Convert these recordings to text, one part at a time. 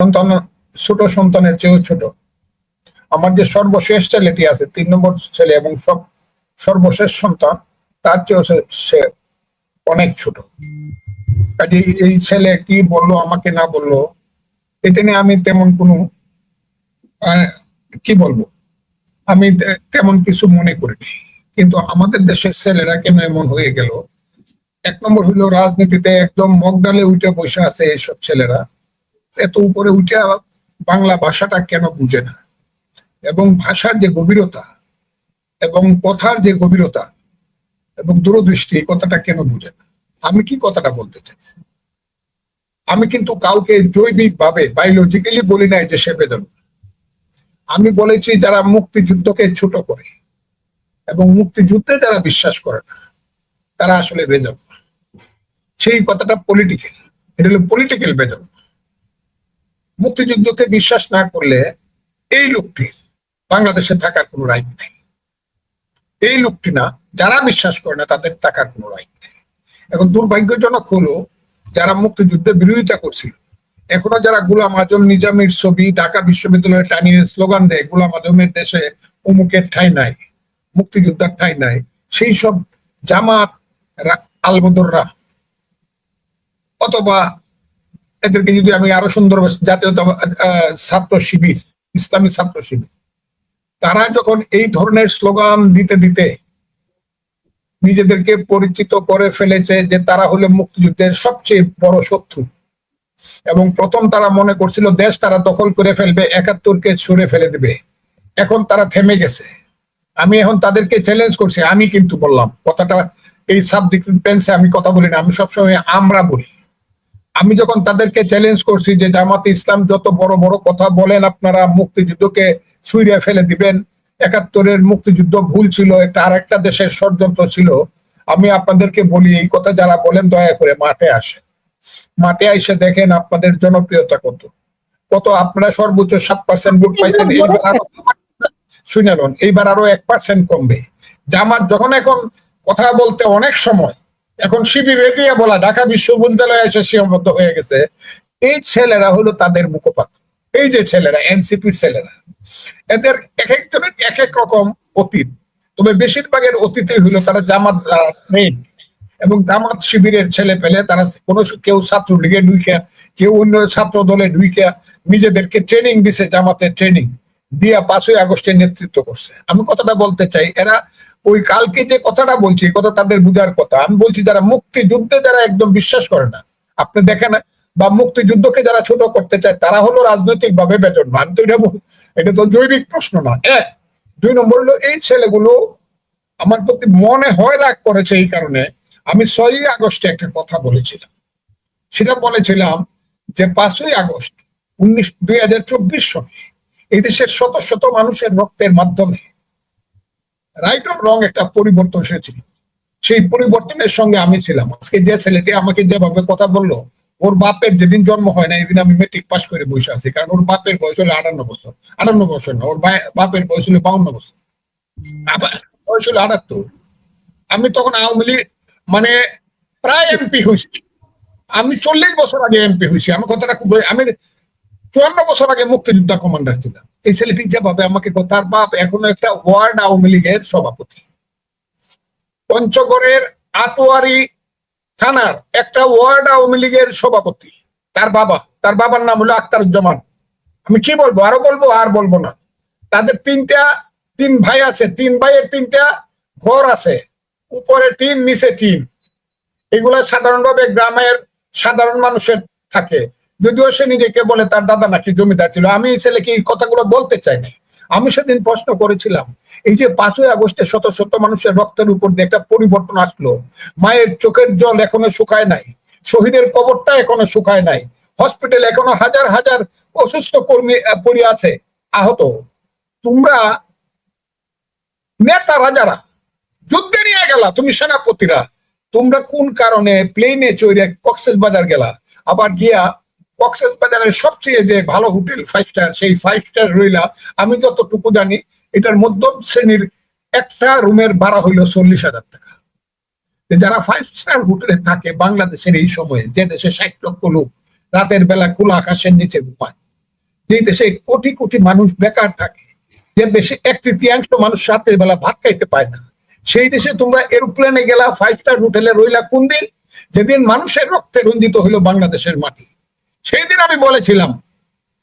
সন্তান ছোট সন্তানের চেয়েও ছোট। আমার যে সর্বশেষ ছেলেটি আছে 3 নম্বর ছেলে এবং সর্বশেষ সন্তান, তার চেয়েও সে অনেক ছোট। কাজে এই ছেলে কি বললো আমাকে না বললো এটা নিয়ে আমি তেমন কোনো কি বলবো, আমি তেমন কিছু মনে করিনি। কিন্তু আমাদের দেশের ছেলেরা কেন এমন হয়ে গেল? 1 নম্বর হইলো রাজনীতিতে একদম মগডালে উঠে বসে আছে এইসব ছেলেরা, এত উপরে উঠে বাংলা ভাষাটা কেন বুঝে না, এবং ভাষার যে গভীরতা এবং কথার যে গভীরতা এবং দূরদৃষ্টি, এই কথাটা কেন বুঝে না। আমি কি কথাটা বলতে চাই, আমি কিন্তু কাউকে জৈবিক ভাবে বায়োলজিক্যালি বলি নাই যে সে বেদন। আমি বলেছি যারা মুক্তিযুদ্ধকে ছোট করে এবং মুক্তিযুদ্ধে যারা বিশ্বাস করে না তারা আসলে বেদন। সেই কথাটা পলিটিক্যাল, এটা হলো পলিটিক্যাল বেদন। মুক্তিযুদ্ধকে বিশ্বাস না করলে এই লোকটির বাংলাদেশে থাকার কোনো রাইট নেই। এই লোকটি না, যারা বিশ্বাস করে না তাদের থাকার কোনো রাইট নেই। এখন দুর্ভাগ্যজনক হলো যারা মুক্তিযুদ্ধে বিরোধিতা করছিল, এখনো যারা গোলাম আজম নিজামীর ছবি ঢাকা বিশ্ববিদ্যালয়ে টানিয়ে স্লোগান দেয় গোলাম আজমের দেশে অমুকের ঠাঁই নাই, মুক্তিযোদ্ধার ঠাঁই নাই, সেই সব জামাত আলবদররা, অথবা এদেরকে যদি আমি আরো সুন্দর জাতীয় ছাত্র শিবির, ইসলামী ছাত্র শিবির, তারা যখন এই ধরনের স্লোগান দিতে দিতে নিজেদেরকে পরিচিত করে ফেলেছে যে তারা হলো মুক্তিযুদ্ধের সবচেয়ে বড় শত্রু, এবং প্রথম তারা মনে করছিল দেশ তারা দখল করে ফেলবে, 71কে ছুঁড়ে ফেলে দেবে, এখন তারা থেমে গেছে। আমি এখন তাদেরকে চ্যালেঞ্জ করছি, আমি কিন্তু বললাম কথাটা এই সাবডিফেন্সে আমি কথা বলি না, আমি সবসময় আমরা বলি। আমি যখন তাদেরকে চ্যালেঞ্জ করছি যে জামাতে ইসলাম যত বড় বড় কথা বলেন আপনারা মুক্তিযুদ্ধকে ছুঁড়ে ফেলে দিবেন, 71-এর মুক্তিযুদ্ধ ভুল ছিল, এটা আর একটা দেশের ষড়যন্ত্র ছিল, আমি আপনাদেরকে বলি এই কথা যারা বলেন দয়া করে মাঠে আসেন, মাঠে এসে দেখেন আপনাদের জনপ্রিয়তা কত কত। আপনারা সর্বোচ্চ 7% ভোট পাইছেন, শুনে নেন এইবার আরো 1% কমবে। জামাত যখন এখন কথা বলতে অনেক সময় এখন শিবির দিয়ে বলা ঢাকা বিশ্ববিদ্যালয়ে এসে সীমাবদ্ধ হয়ে গেছে, এই ছেলেরা হলো তাদের মুখপাত্র। এই যে ছেলেরা এনসিপির ছেলেরা, এদের এক একজনের এক এক রকম অতীত, তবে বেশিরভাগের অতীতই হলো তারা জামাত নেই এবং জামাত শিবিরের ছেলে পেলে তারা কোনো কেউ ছাত্রলীগে ঢুইকা, কেউ অন্য ছাত্র দলে ঢুইকা নিজেদেরকে ট্রেনিং দিছে, জামাতের ট্রেনিং দিয়া 5ই আগস্টের নেতৃত্ব করছে। আমি কথাটা বলতে চাই, এরা ওই কালকে যে কথাটা বলছি কথা তাদের বুঝার কথা। আমি বলছি যারা মুক্তিযুদ্ধে যারা একদম বিশ্বাস করে না, আপনি দেখেন, বা মুক্তিযুদ্ধকে যারা ছোট করতে চায় তারা হলো রাজনৈতিক ভাবে বেতন মান, তো এটা তো জৈবিক প্রশ্ন না। 1 2 নম্বর হলো এই ছেলেগুলো আমার প্রতি মনে হয় রাগ করেছে এই কারণে আমি 6ই আগস্টে একটা কথা বলেছিলাম। সেটা বলেছিলাম যে 5ই আগস্ট 2024 সনে এই দেশের শত শত মানুষের রক্তের মাধ্যমে রাইট অর রং একটা পরিবর্তন এসেছিল, সেই পরিবর্তনের সঙ্গে আমি ছিলাম। আজকে যে ছেলেটি আমাকে যেভাবে কথা বললো, ওর বাপের যেদিন জন্ম হয় না এদিন আমি মেট্রিক পাস করে বসে আছি, কারণ ওর বাপের বয়স হলো 58 বছর, 58 বছর না, ওর বাপের বয়স হলো 52 বছর, বয়স হলো 78। আমি তখন আওয়ামী লীগ মানে প্রায় এমপি হয়েছি, আমি 40 বছর আগে এমপি হয়েছি। আমি কথাটা খুব, আমি 54 বছর আগে মুক্তিযোদ্ধা কমান্ডার ছিলাম। এই ছেলেটি যেভাবে আমাকে, তার বাপ এখনো একটা ওয়ার্ড আওয়ামী লীগের সভাপতি, পঞ্চগড়ের আটোয়ারি থানার একটা ওয়ার্ড আওয়ামী লীগের সভাপতি, তার বাবার নাম হলো আখতারুজ্জামান। আমি কি বলবো, আরো বলবো আর বলবো না। তাদের 3 ভাই আছে, 3 ভাইয়ের 3টা ঘর আছে, উপরে টিন নিচে টিন। এগুলা সাধারণভাবে গ্রামের সাধারণ মানুষের থাকে, যদিও সে নিজেকে বলে তার দাদা নাকি জমিদার ছিল। আমি এই ছেলেকে এই কথাগুলো বলতে চাই না। আমি সেদিন প্রশ্ন করেছিলাম, এই যে 5ই আগস্টে শত শত মানুষের রক্তের উপর দিয়ে একটা পরিবর্তন আসলো, মায়ের চোখের জল এখনো শুকায় নাই, শহীদের কবরটা এখনো শুকায় নাই, হসপিটালে এখনো হাজার হাজার অসুস্থ কর্মী পড়ে আছে আহত, তোমরা নেতারা যারা যুদ্ধে নিয়ে গেলা, তুমি সেনাপতিরা, তোমরা কোন কারণে প্লেনে চড়ে কক্সবাজার গেলা, আবার গিয়া কক্সবাজারের সবচেয়ে যে ভালো হোটেল 5 স্টার, সেই 5 স্টার রইলা। আমি যতটুকু জানি এটার মধ্যম শ্রেণীর একটা রুমের ভাড়া হইলো 40,000 টাকা। যারা 5 স্টার হোটেলে থাকে বাংলাদেশের এই সময়ে, যে দেশে 60 লক্ষ লোক রাতের বেলা খোলা আকাশের নিচে ঘুমায়, যে দেশে কোটি কোটি মানুষ বেকার থাকে, যে দেশে 1/3 মানুষ রাতের বেলা ভাত খাইতে পায় না, সেই দেশে তোমরা এরোপ্লেনে গেলা, 5 স্টার হোটেলে রইলা কোন দিন? যেদিন মানুষের রক্তে রঞ্জিত হইল বাংলাদেশের মাটি। সেই দিন আমি বলেছিলাম,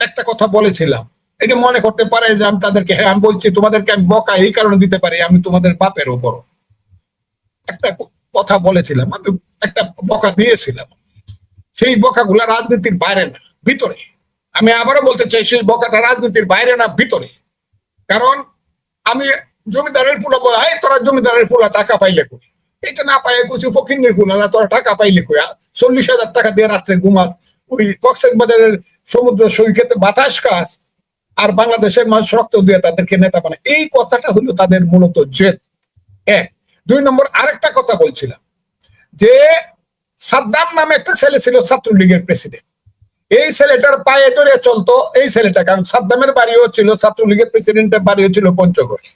একটা কথা বলেছিলাম, এটা মনে করতে পারে যে আমি তাদেরকে, হ্যাঁ আমি বলছি তোমাদেরকে আমি বকা এই কারণে দিতে পারি, আমি তোমাদের বাপের ওপর একটা কথা বলেছিলাম, আমি একটা বকা দিয়েছিলাম। সেই বকাগুলা রাজনীতির বাইরে না, ভিতরে। আমি আবারও বলতে চাই, সেই বকাটা রাজনীতির বাইরে না, ভিতরে। কারণ আমি জমিদারের পোলা বলা, এই তোরা জমিদারের পোলা টাকা পাইলে কই? এটা না পাই কিছু ফকিন্নির পোলারা তোরা টাকা পাইলে কই? 40,000 টাকা দিয়ে রাত্রে ঘুমাস, ওই কক্সবাজারের সমুদ্র সৈকতে বাতাস খাস, আর বাংলাদেশের মানুষ রক্ত দিয়ে তাদেরকে নেতা বানায়। এই কথাটা হলো তাদের মূলত জেদ। 1 2 নম্বর আরেকটা কথা বলছিলাম, যে সাদ্দাম নামে একটা ছেলে ছিল ছাত্রলীগের প্রেসিডেন্ট। এই ছেলেটার পায়ে ধরে চলতো এই ছেলেটা, কারণ সাদ্দামের বাড়িও ছিল, ছাত্রলীগের প্রেসিডেন্টের বাড়িও ছিল পঞ্চগড়ে।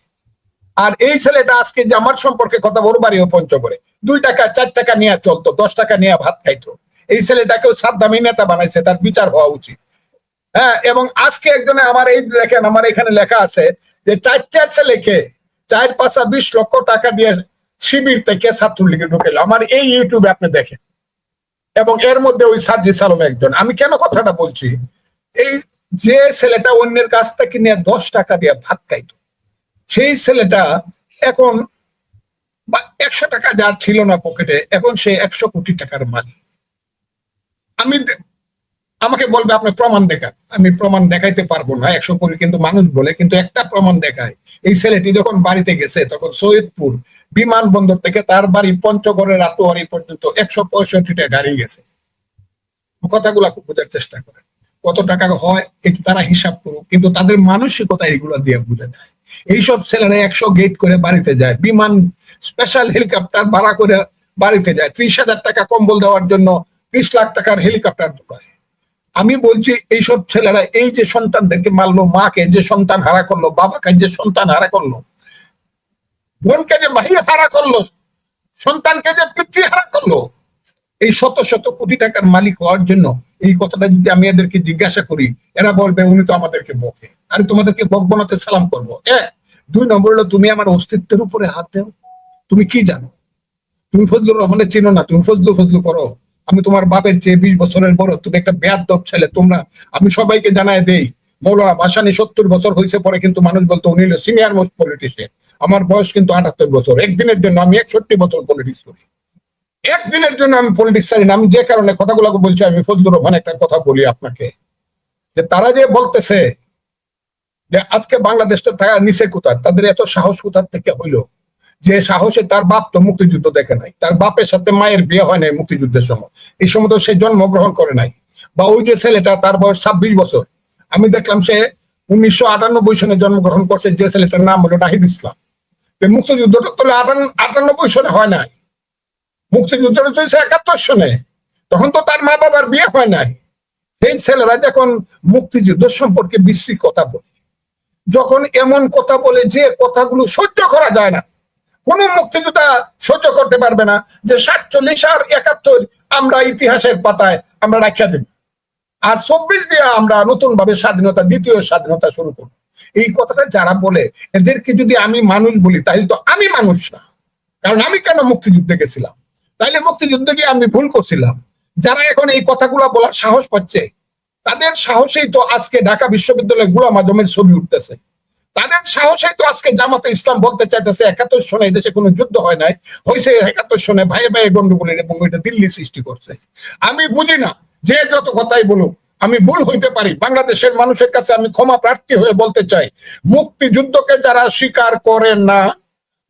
আর এই ছেলেটা আজকে যে আমার সম্পর্কে কথা, ওর বাড়িও পঞ্চগড়ে। 2 টাকা 4 টাকা নিয়ে চলতো, 10 টাকা নিয়ে ভাত খাইতো। এই ছেলেটাকেও সাদ্দামি নেতা বানাইছে, তার বিচার হওয়া উচিত। হ্যাঁ, এবং আজকে একজনে আমার এই দেখেন, আমার এখানে লেখা আছে যে 4টা ছেলেকে 4-5 লক্ষ টাকা দিয়ে শিবির থেকে ছাত্রলীগে ঢুকেল। আমার এই ইউটিউবে আপনি দেখেন, এবং এর মধ্যে ওই সার্জি সালম একজন। আমি কেন কথাটা বলছি, এই যে ছেলেটা অন্যের কাছ থেকে নিয়ে 10 টাকা দিয়ে ভাত খাইতো, সেই ছেলেটা এখন 100 টাকা যার ছিল না পকেটে, এখন সে 100 কোটি টাকার মালিক। আমি আমাকে বলবে আপনি প্রমাণ দেখান, আমি প্রমাণ দেখাইতে পারবো না 100 কোটি, কিন্তু মানুষ বলে, কিন্তু একটা প্রমাণ দেখায়। এই ছেলেটি যখন বাড়িতে গেছে, তখন সৈয়দপুর বিমানবন্দর থেকে তার বাড়ি পঞ্চগড়ের আটোয়ারি পর্যন্ত 165টা গাড়ি গেছে। কথাগুলা খুব বোঝার চেষ্টা করেন, কত টাকা হয় এটি তারা হিসাব করুক, কিন্তু তাদের মানসিকতা এগুলো দিয়ে বুঝে যায়। এইসব ছেলেরা 100 গেট করে বাড়িতে যায়, বিমান স্পেশাল হেলিকপ্টার ভাড়া করে বাড়িতে যায়, 30,000 টাকা কম্বল দেওয়ার জন্য 30 লাখ টাকার হেলিকপ্টার ঢুকায়। আমি বলছি এইসব ছেলেরা এই যে সন্তানদেরকে মারলো, মাকে যে সন্তান হারা করলো, বাবাকে যে সন্তান হারা করলো, বোনকে যে ভাই হারা করলো, সন্তানকে যে পিতৃ হারা করলো, এই শত শত কোটি টাকার মালিক হওয়ার জন্য এই কথাটা যদি আমি এদেরকে জিজ্ঞাসা করি, এরা বলবে উনি তো আমাদেরকে বকে। আর তোমাদেরকে বকবনাতে সালাম করবো। 1 2 নম্বর হলো, তুমি আমার অস্তিত্বের উপরে হাত দেও। তুমি কি জানো? তুমি ফজলুর রহমানের চিনো না, তুমি ফজলু ফজলু করো। আমি তোমার বাপের চেয়ে 20 বছরের বড়, তুমি একটা বেয়াদব ছেলে। তোমরা, আমি সবাইকে জানায় দেই, মৌলানা ভাসানী 70 বছর হয়েছে পরে কিন্তু মানুষ বলতো উনি হলো সিনিয়র মোস্ট পলিটিশিয়ান। আমার বয়স কিন্তু 78 বছর। একদিনের জন্য আমি 61 বছর পলিটিক্স করি। একদিনের জন্য আমি পলিটিক্স চাই না। আমি যে কারণে কথাগুলো বলছি, আমি ফজলুর রহমান একটা কথা বলি আপনাকে, যে তারা যে বলতেছে যে আজকে বাংলাদেশটা থাকা নিচে কোথায়, তাদের এত সাহস কোথার থেকে হইলো? যে সাহসে, তার বাপ তো মুক্তিযুদ্ধ দেখে নাই, তার বাপের সাথে মায়ের বিয়ে হয় নাই মুক্তিযুদ্ধের সময়, এই সময় তো সে জন্মগ্রহণ করে নাই। বা ওই যে ছেলেটা, তার বয়স 26 বছর, আমি দেখলাম সে 1998 সনে জন্মগ্রহণ করছে, যে ছেলেটার নাম হলো নাহিদ ইসলাম। মুক্তিযুদ্ধটা তো 98 সনে হয় নাই, মুক্তিযুদ্ধটা চলছে 71 সনে, তখন তো তার মা বাবার বিয়ে হয় নাই। সেই ছেলেরা যখন মুক্তিযুদ্ধ সম্পর্কে বিশ্রী কথা বলে, যখন এমন কথা বলে যে কথাগুলো সহ্য করা যায় না, কোন মুক্তিযোদ্ধা সহ্য করতে পারবে না যে 47 আর 71 আমরা ইতিহাসের পাতায় আমরা রাখিয়া দেব, আর 24 দিয়ে আমরা নতুন ভাবে স্বাধীনতা, দ্বিতীয় স্বাধীনতা শুরু করব। এই কথাটা যারা বলে, এদেরকে যদি আমি মানুষ বলি, তাহলে তো আমি মানুষ না। কারণ আমি কেন মুক্তিযুদ্ধে গেছিলাম? তাইলে মুক্তিযুদ্ধে গিয়ে আমি ভুল করছিলাম। যারা এখন এই কথাগুলো বলার সাহস পাচ্ছে, তাদের সাহসেই তো আজকে ঢাকা বিশ্ববিদ্যালয়ে গোলাম আজমের ছবি উঠতেছে। তাদের সাহসে তো আজকে জামাতে ইসলাম বলতে চাইতেছে 71 সনে এই দেশে কোনো যুদ্ধ হয় নাই, হয়েছে 71 সনে ভাইয়ে ভাইয়ে গন্ডগোলের, এবং ওইটা দিল্লি সৃষ্টি করছে। আমি বুঝি না, যে যত কথাই বলুক, আমি ভুল হইতে পারি। বাংলাদেশের মানুষের কাছে আমি ক্ষমা প্রার্থী হয়ে বলতে চাই, মুক্তিযুদ্ধকে যারা স্বীকার করে না,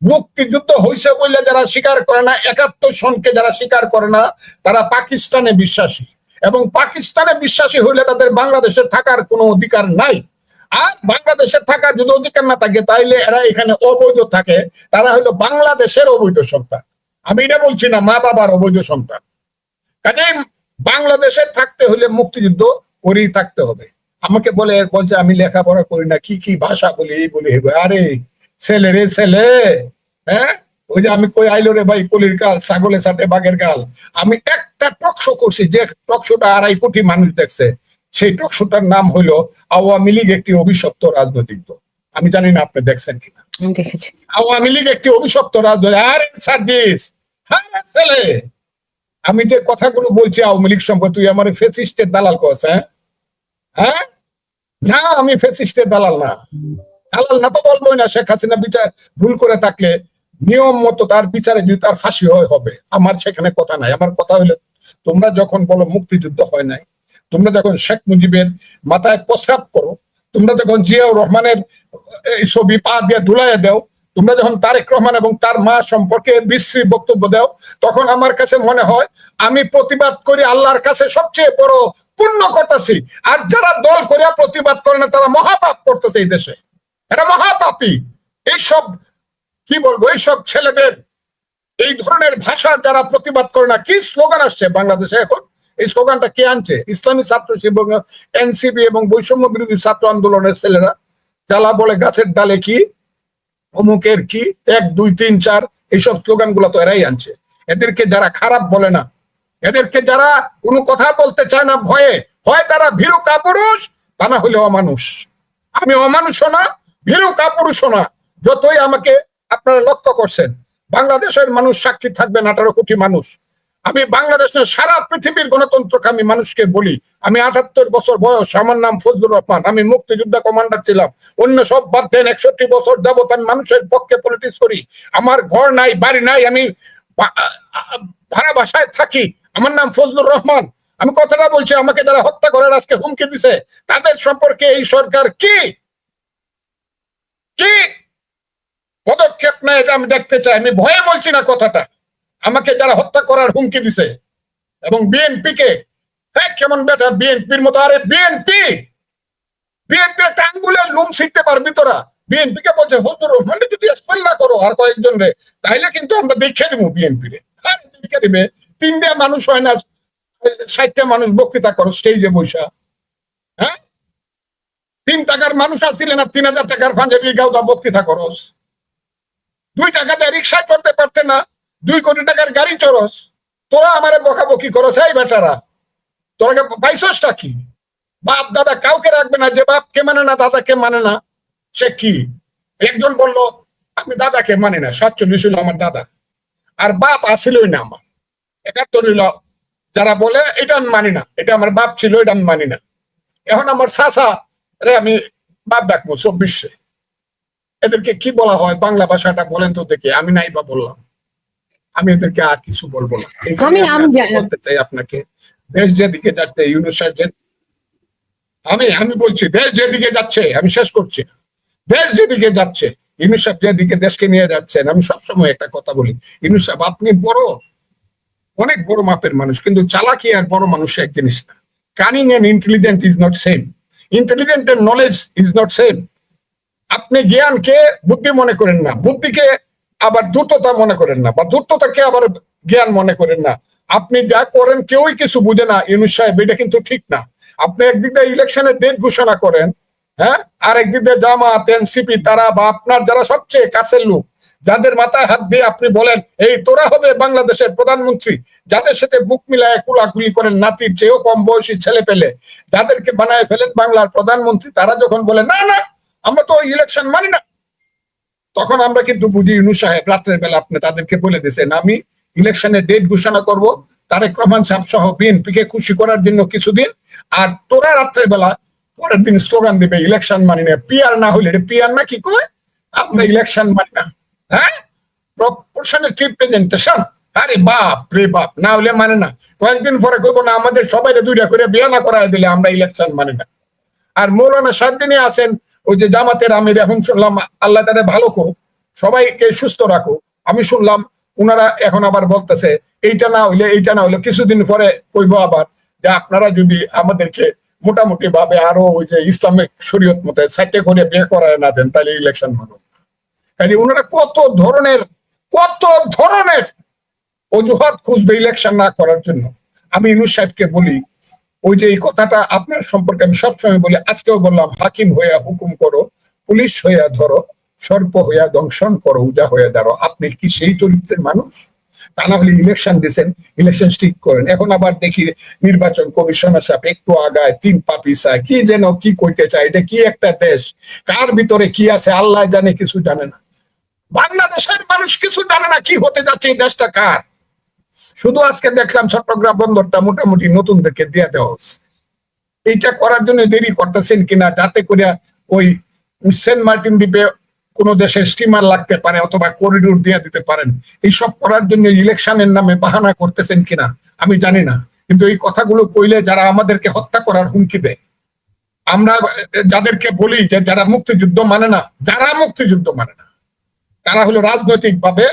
মুক্তিযুদ্ধ হয়েছে বলে যারা স্বীকার করে না, 71 সনকে যারা স্বীকার করে না, তারা পাকিস্তানে বিশ্বাসী, এবং পাকিস্তানে বিশ্বাসী হইলে তাদের বাংলাদেশে থাকার কোনো অধিকার নাই। আর বাংলাদেশে থাকার যদি অধিকার না থাকে, তাইলে এরা এখানে অবৈধ থাকে, তারা হলো বাংলাদেশের অবৈধ সন্তান। আমি এটা বলছি না মা বাবার অবৈধ সন্তান। কাজেই বাংলাদেশে থাকতে হলে মুক্তিযুদ্ধ করেই থাকতে হবে। আমাকে বলছে আমি লেখাপড়া করি না, কি কি ভাষা বলি, এই বলি। আরে ছেলে রে ছেলে, হ্যাঁ, ওই যে আমি কই আইলো রে ভাই কলির কাল, ছাগলে ছাটে বাঘের গাল। আমি একটা টকশো করছি, যে টকশোটা 2.5 কোটি মানুষ দেখছে। সেই টকশোটার নাম হলো আওয়ামী লীগ একটি অভিশপ্ত রাজনৈতিক দল। আমি জানি না আপনি দেখছেন কিনা। দেখেছি। আওয়ামী লীগ একটি অভিশপ্ত রাজনৈতিক, আরে সার্জিস, হ্যাঁ ছেলে, আমি যে কথাগুলো বলছি আওয়ামী লীগ সম্পর্কে, তুই আমার ফেসিস্টের দালাল কস? হ্যাঁ, না আমি ফেসিস্টের দালাল না। দালাল না তো বলবোই না। শেখ হাসিনা বিচার ভুল করে থাকলে নিয়ম মতো তার বিচারে যদি তার ফাঁসি হবে, আমার সেখানে কথা নাই। আমার কথা হলো, তোমরা যখন বলো মুক্তিযুদ্ধ হয় নাই, তোমরা যখন শেখ মুজিবের মাথায় প্রস্রাব করো, তোমরা যখন জিয়াউর রহমানের ছবি পা দিয়ে ধুলাইয়া দাও, তোমরা যখন তারেক রহমান এবং তার মা সম্পর্কে বিশ্রী বক্তব্য দাও, তখন আমার কাছে মনে হয় আমি প্রতিবাদ করি আল্লাহর কাছে সবচেয়ে বড় পুণ্য করতেছি। আর যারা দল করিয়া প্রতিবাদ করে না, তারা মহাপাপ করতেছে এই দেশে। এটা মহাপাপী। এইসব কি বলবো, এইসব ছেলেদের এই ধরনের ভাষার যারা প্রতিবাদ করে না, কি স্লোগান আসছে বাংলাদেশে এখন? এই স্লোগানটা কে আনছে? ইসলামী ছাত্র শিবির, এনসিপি এবং বৈষম্য বিরোধী ছাত্র আন্দোলনের ছেলেরা। যারা বলে গাছের ডালে কি, অমুকের কি, 1 2 3 4, এইসব স্লোগান গুলো তো এরাই আনছে। এদেরকে যারা খারাপ বলে না, এদেরকে যারা কোনো কথা বলতে চায় না ভয়ে, হয় তারা ভীরু কাপুরুষ, তা না হলে অমানুষ। আমি অমানুষও না, ভীরু কাপুরুষও না। যতই আমাকে আপনারা লক্ষ্য করছেন, বাংলাদেশের মানুষ সাক্ষী থাকবেন, 18 কোটি মানুষ। আমি বাংলাদেশের সারা পৃথিবীর গণতন্ত্রকামী মানুষকে বলি, আমি 78 বছর বয়স, আমার নাম ফজলুর রহমান, আমি মুক্তিযোদ্ধা কমান্ডার ছিলাম। অন্য সব বাদ দেন, 61 বছর যাবত আমি মানুষের পক্ষে পলিটিক্স করি। আমার ঘর নাই, বাড়ি নাই, আমি ভাড়া বাসায় থাকি। আমার নাম ফজলুর রহমান। আমি কথাটা বলছি, আমাকে যারা হত্যা করার আজকে হুমকি দিছে, তাদের সম্পর্কে এই সরকার কি কি পদক্ষেপ নেয় এটা আমি দেখতে চাই। আমি ভয়ে বলছি না কথাটা। আমাকে যারা হত্যা করার হুমকি দিছে, এবং বিএনপি কে, হ্যাঁ কেমন বেটা বিএনপির মতো, আরে বিএনপি একটা আঙ্গুলের লুম শিখতে পারবি তোরা? বিএনপি কে বলছে ফজলুর রহমান যদি স্পেল না করো আর কয়েকজন রে, তাইলে কিন্তু আমরা দেখে দিব বিএনপি রে। হ্যাঁ দেখে দিবে। 3টা মানুষ হয় না, 60টা মানুষ বক্তৃতা করো স্টেজে বৈশা। হ্যাঁ 3 টাকার মানুষ আসছিলে না, 3000 টাকার পাঞ্জাবি গাউদা বক্তৃতা করস। 2 টাকাতে রিক্সা চড়তে পারতে না, 2 কোটি টাকার গাড়ি চড়স। তোরা আমারে বকাবকি করস, এই বেটারা তোরা পাইছসটা কি? বাপ দাদা কাউকে রাখবে না, যে বাপকে মানে না, দাদাকে মানে না, সে কি? একজন বলল আমি দাদাকে মানে না, 47 হলো আমার দাদা, আর বাপ আসিলই না আমার। 71 হইল যারা বলে এটা আমি মানি না, এটা আমার বাপ ছিল, এটা আমি মানি না। এখন আমার চাচা রে আমি বাপ ডাকবো 24-এ। এদেরকে কি বলা হয় বাংলা ভাষাটা বলেন তো দেখি? আমি নাই বা বললাম, আমি এদেরকে আর কিছু বলবো না। আমি বলতে চাই আপনাকে, দেশ যেদিকে যাচ্ছে, ইউনূস সাহেব, আমি বলছি দেশ যেদিকে যাচ্ছে, আমি শেষ করছি, দেশ যেদিকে যাচ্ছে, ইউনূস সাহেব যেদিকে দেশকে নিয়ে যাচ্ছেন, আমি সবসময় একটা কথা বলি, ইউনূস সাহেব আপনি অনেক বড় মাপের মানুষ, কিন্তু চালাকি আর বড় মানুষ এক জিনিস না। Cunning and intelligent is not same, intelligent and knowledge is not same. আপনি জ্ঞানকে বুদ্ধি মনে করেন না, বুদ্ধিকে আবার দ্রুততা মনে করেন না, বা দ্রুততাকে আবার জ্ঞান মনে করেন না। আপনি যা করেন কেউই কিছু বুঝে না ইউনূস সাহেব, এটা কিন্তু ঠিক না। আপনি একদিক দিয়ে ইলেকশনের ডেট ঘোষণা করেন, হ্যাঁ, আর একদিক দিয়ে জামাত, এনসিপি, তারা বা আপনার যারা সবচেয়ে কাছের লোক, যাদের মাথায় হাত দিয়ে আপনি বলেন এই তোরা হবে বাংলাদেশের প্রধানমন্ত্রী, যাদের সাথে বুক মিলায় কুলাকুলি করেন, নাতির চেয়েও কম বয়সী ছেলে পেলে যাদেরকে বানায় ফেলেন বাংলার প্রধানমন্ত্রী, তারা যখন বলে না না আমরা তো ইলেকশন মানি না, তখন আমরা কিন্তু বুঝি ইউনূস সাহেব রাত্রের বেলা আপনি তাদেরকে বলে দিয়েছেন আমি ইলেকশনের ডেট ঘোষণা করব, তারেক রহমান সাহেব সহ বিএনপি কে খুশি করার জন্য কিছুদিন, আর তোরা রাত্রের বেলা পরের দিন স্লোগান দিবে ইলেকশন মানি না। পিআর না হইলে, পিআর না কি কয়, আমরা ইলেকশন মানি না। হ্যাঁ, প্রপোর্শনাল রিপ্রেজেন্টেশন, আরে বাপ রে বাপ, না হলে মানে না। কয়েকদিন পরে কইবো না আমাদের সবাই 2টা করে বিয়ে না করায় দিলে আমরা ইলেকশন মানি না। আর মৌলানা সাদ্দিনী আছেন ওই যে জামাতের আমির, এখন শুনলাম আল্লাহ তাদের ভালো করুক, সবাইকে সুস্থ রাখো, আমি শুনলাম উনারা এখন আবার বলতেছে এইটা না হইলে কিছুদিন পরে কইবো আবার যে আপনারা যদি আমাদেরকে মোটামুটি ভাবে আরো ওই যে ইসলামিক শরীয়ত মতে 4টে করে বিয়ে করায় না দেন, তাহলে ইলেকশন মানুন। কাজে ওনারা কত ধরনের অজুহাত খুঁজবে ইলেকশন না করার জন্য। আমি ইউনূস সাহেবকে বলি, ওই যে এই কথাটা আপনার সম্পর্কে আমি সবসময় বলি, আজকেও বললাম, হাকিম হইয়া হুকুম করো, পুলিশ হইয়া ধরো, সর্প হইয়া দংশন করো, উজা হইয়া দাঁড়ো। আপনি কি সেই চরিত্রের মানুষ? তা না হলে ইলেকশন দিচ্ছেন, ইলেকশন ঠিক করেন। এখন আবার দেখি নির্বাচন কমিশনার সাহেব একটু আগায় 3 পা পিছায়, কি যেন কি কইতে চায়। এটা কি একটা দেশ? কার ভিতরে কি আছে আল্লাহ জানে, কিছু জানে না। বাংলাদেশের মানুষ কিছু জানে না কি হতে যাচ্ছে, এই দেশটা কার। শুধু আজকে দেখলাম চট্টগ্রাম বন্দরটা মোটামুটি নতুনদেরকে দিয়ে দেওয়া হচ্ছে। এইটা করার জন্য দেরি করতেছেন কিনা, যাতে করে ওই সেন্ট মার্টিন দ্বীপে কোন দেশের স্টিমার লাগতে পারে অথবা করিডোর দিয়ে দিতে পারেন, এইসব করার জন্য ইলেকশনের নামে বাহানা করতেছেন কিনা আমি জানি না। কিন্তু এই কথাগুলো কইলে যারা আমাদেরকে হত্যা করার হুমকি দেয়, আমরা যাদেরকে বলি যে যারা মুক্তিযুদ্ধ মানে না, যারা মুক্তিযুদ্ধ মানে না, তারা হলো রাজনৈতিক ভাবে,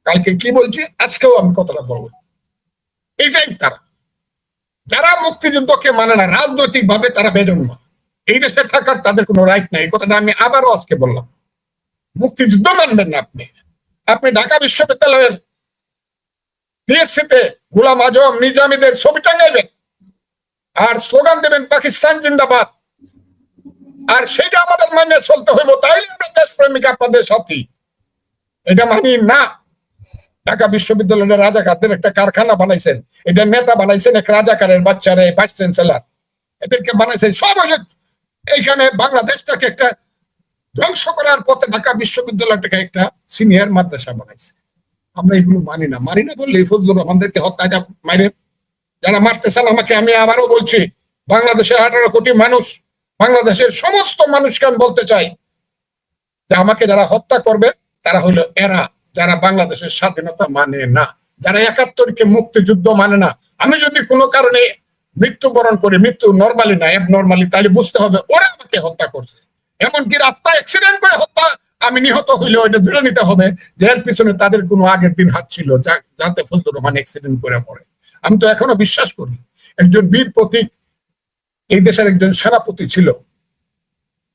কালকে কি বলছি আজকেও আমি কথাটা বলবো, এইটাই তারা। যারা মুক্তিযুদ্ধকে মানে না, রাজনৈতিক ভাবে তারা বেজন্মা, এই দেশে থাকার তাদের কোনো রাইট নাই। এই কথাটা আমি আবারও আজকে বললাম। মুক্তিযুদ্ধ মানবেন না আপনি, আপনি ঢাকা বিশ্ববিদ্যালয়ের পিএসসিতে গোলাম আজম নিজামীদের ছবি টাঙাইবেন আর স্লোগান দেবেন পাকিস্তান জিন্দাবাদ, আর সেটা আমাদের মানে চলতে হইব, তাইলে আমরা দেশপ্রেমিক আপনাদের সাথে। এটা মানি না। ঢাকা বিশ্ববিদ্যালয়ের রাজাকারদের একটা কারখানা বানাইছেন, এটা নেতা বানাইছেন এক রাজাকারের বাচ্চারা, ভাইস চ্যান্সেলর, এদেরকে বানাইছেন সব। এইখানে বাংলাদেশটাকে একটা ধ্বংস করার পথে ঢাকা বিশ্ববিদ্যালয়টাকে একটা সিনিয়র মাদ্রাসা বানাইছে। আমরা এগুলো মানি না। মানি না বললে ফজলুর রহমানদেরকে হত্যা মাইরে যারা মারতেছেন, আমাকে আমি আবারও বলছি, বাংলাদেশের 18 কোটি মানুষ, বাংলাদেশের সমস্ত মানুষকে আমি বলতে চাই যে আমাকে যারা হত্যা করবে তারা হলো এরা যারা বাংলাদেশের স্বাধীনতা মানে না, যারা 71কে মুক্তিযুদ্ধ মানে না। আমি যদি কোনো কারণে মৃত্যুবরণ করি, মৃত্যু নর্মালি না অ্যাবনর্মালি, তাহলে বুঝতে হবে ওরা আমাকে হত্যা করছে। এমনকি রাস্তায় অ্যাক্সিডেন্ট করে হত্যা, আমি নিহত হইলে ওইটা ধরে নিতে হবে যে এর পিছনে তাদের কোনো আগের দিন হাত ছিল, যাতে ফজলুর রহমান অ্যাক্সিডেন্ট করে মরে। আমি তো এখনো বিশ্বাস করি একজন বীর প্রতীক এই দেশের একজন সেনাপতি ছিল,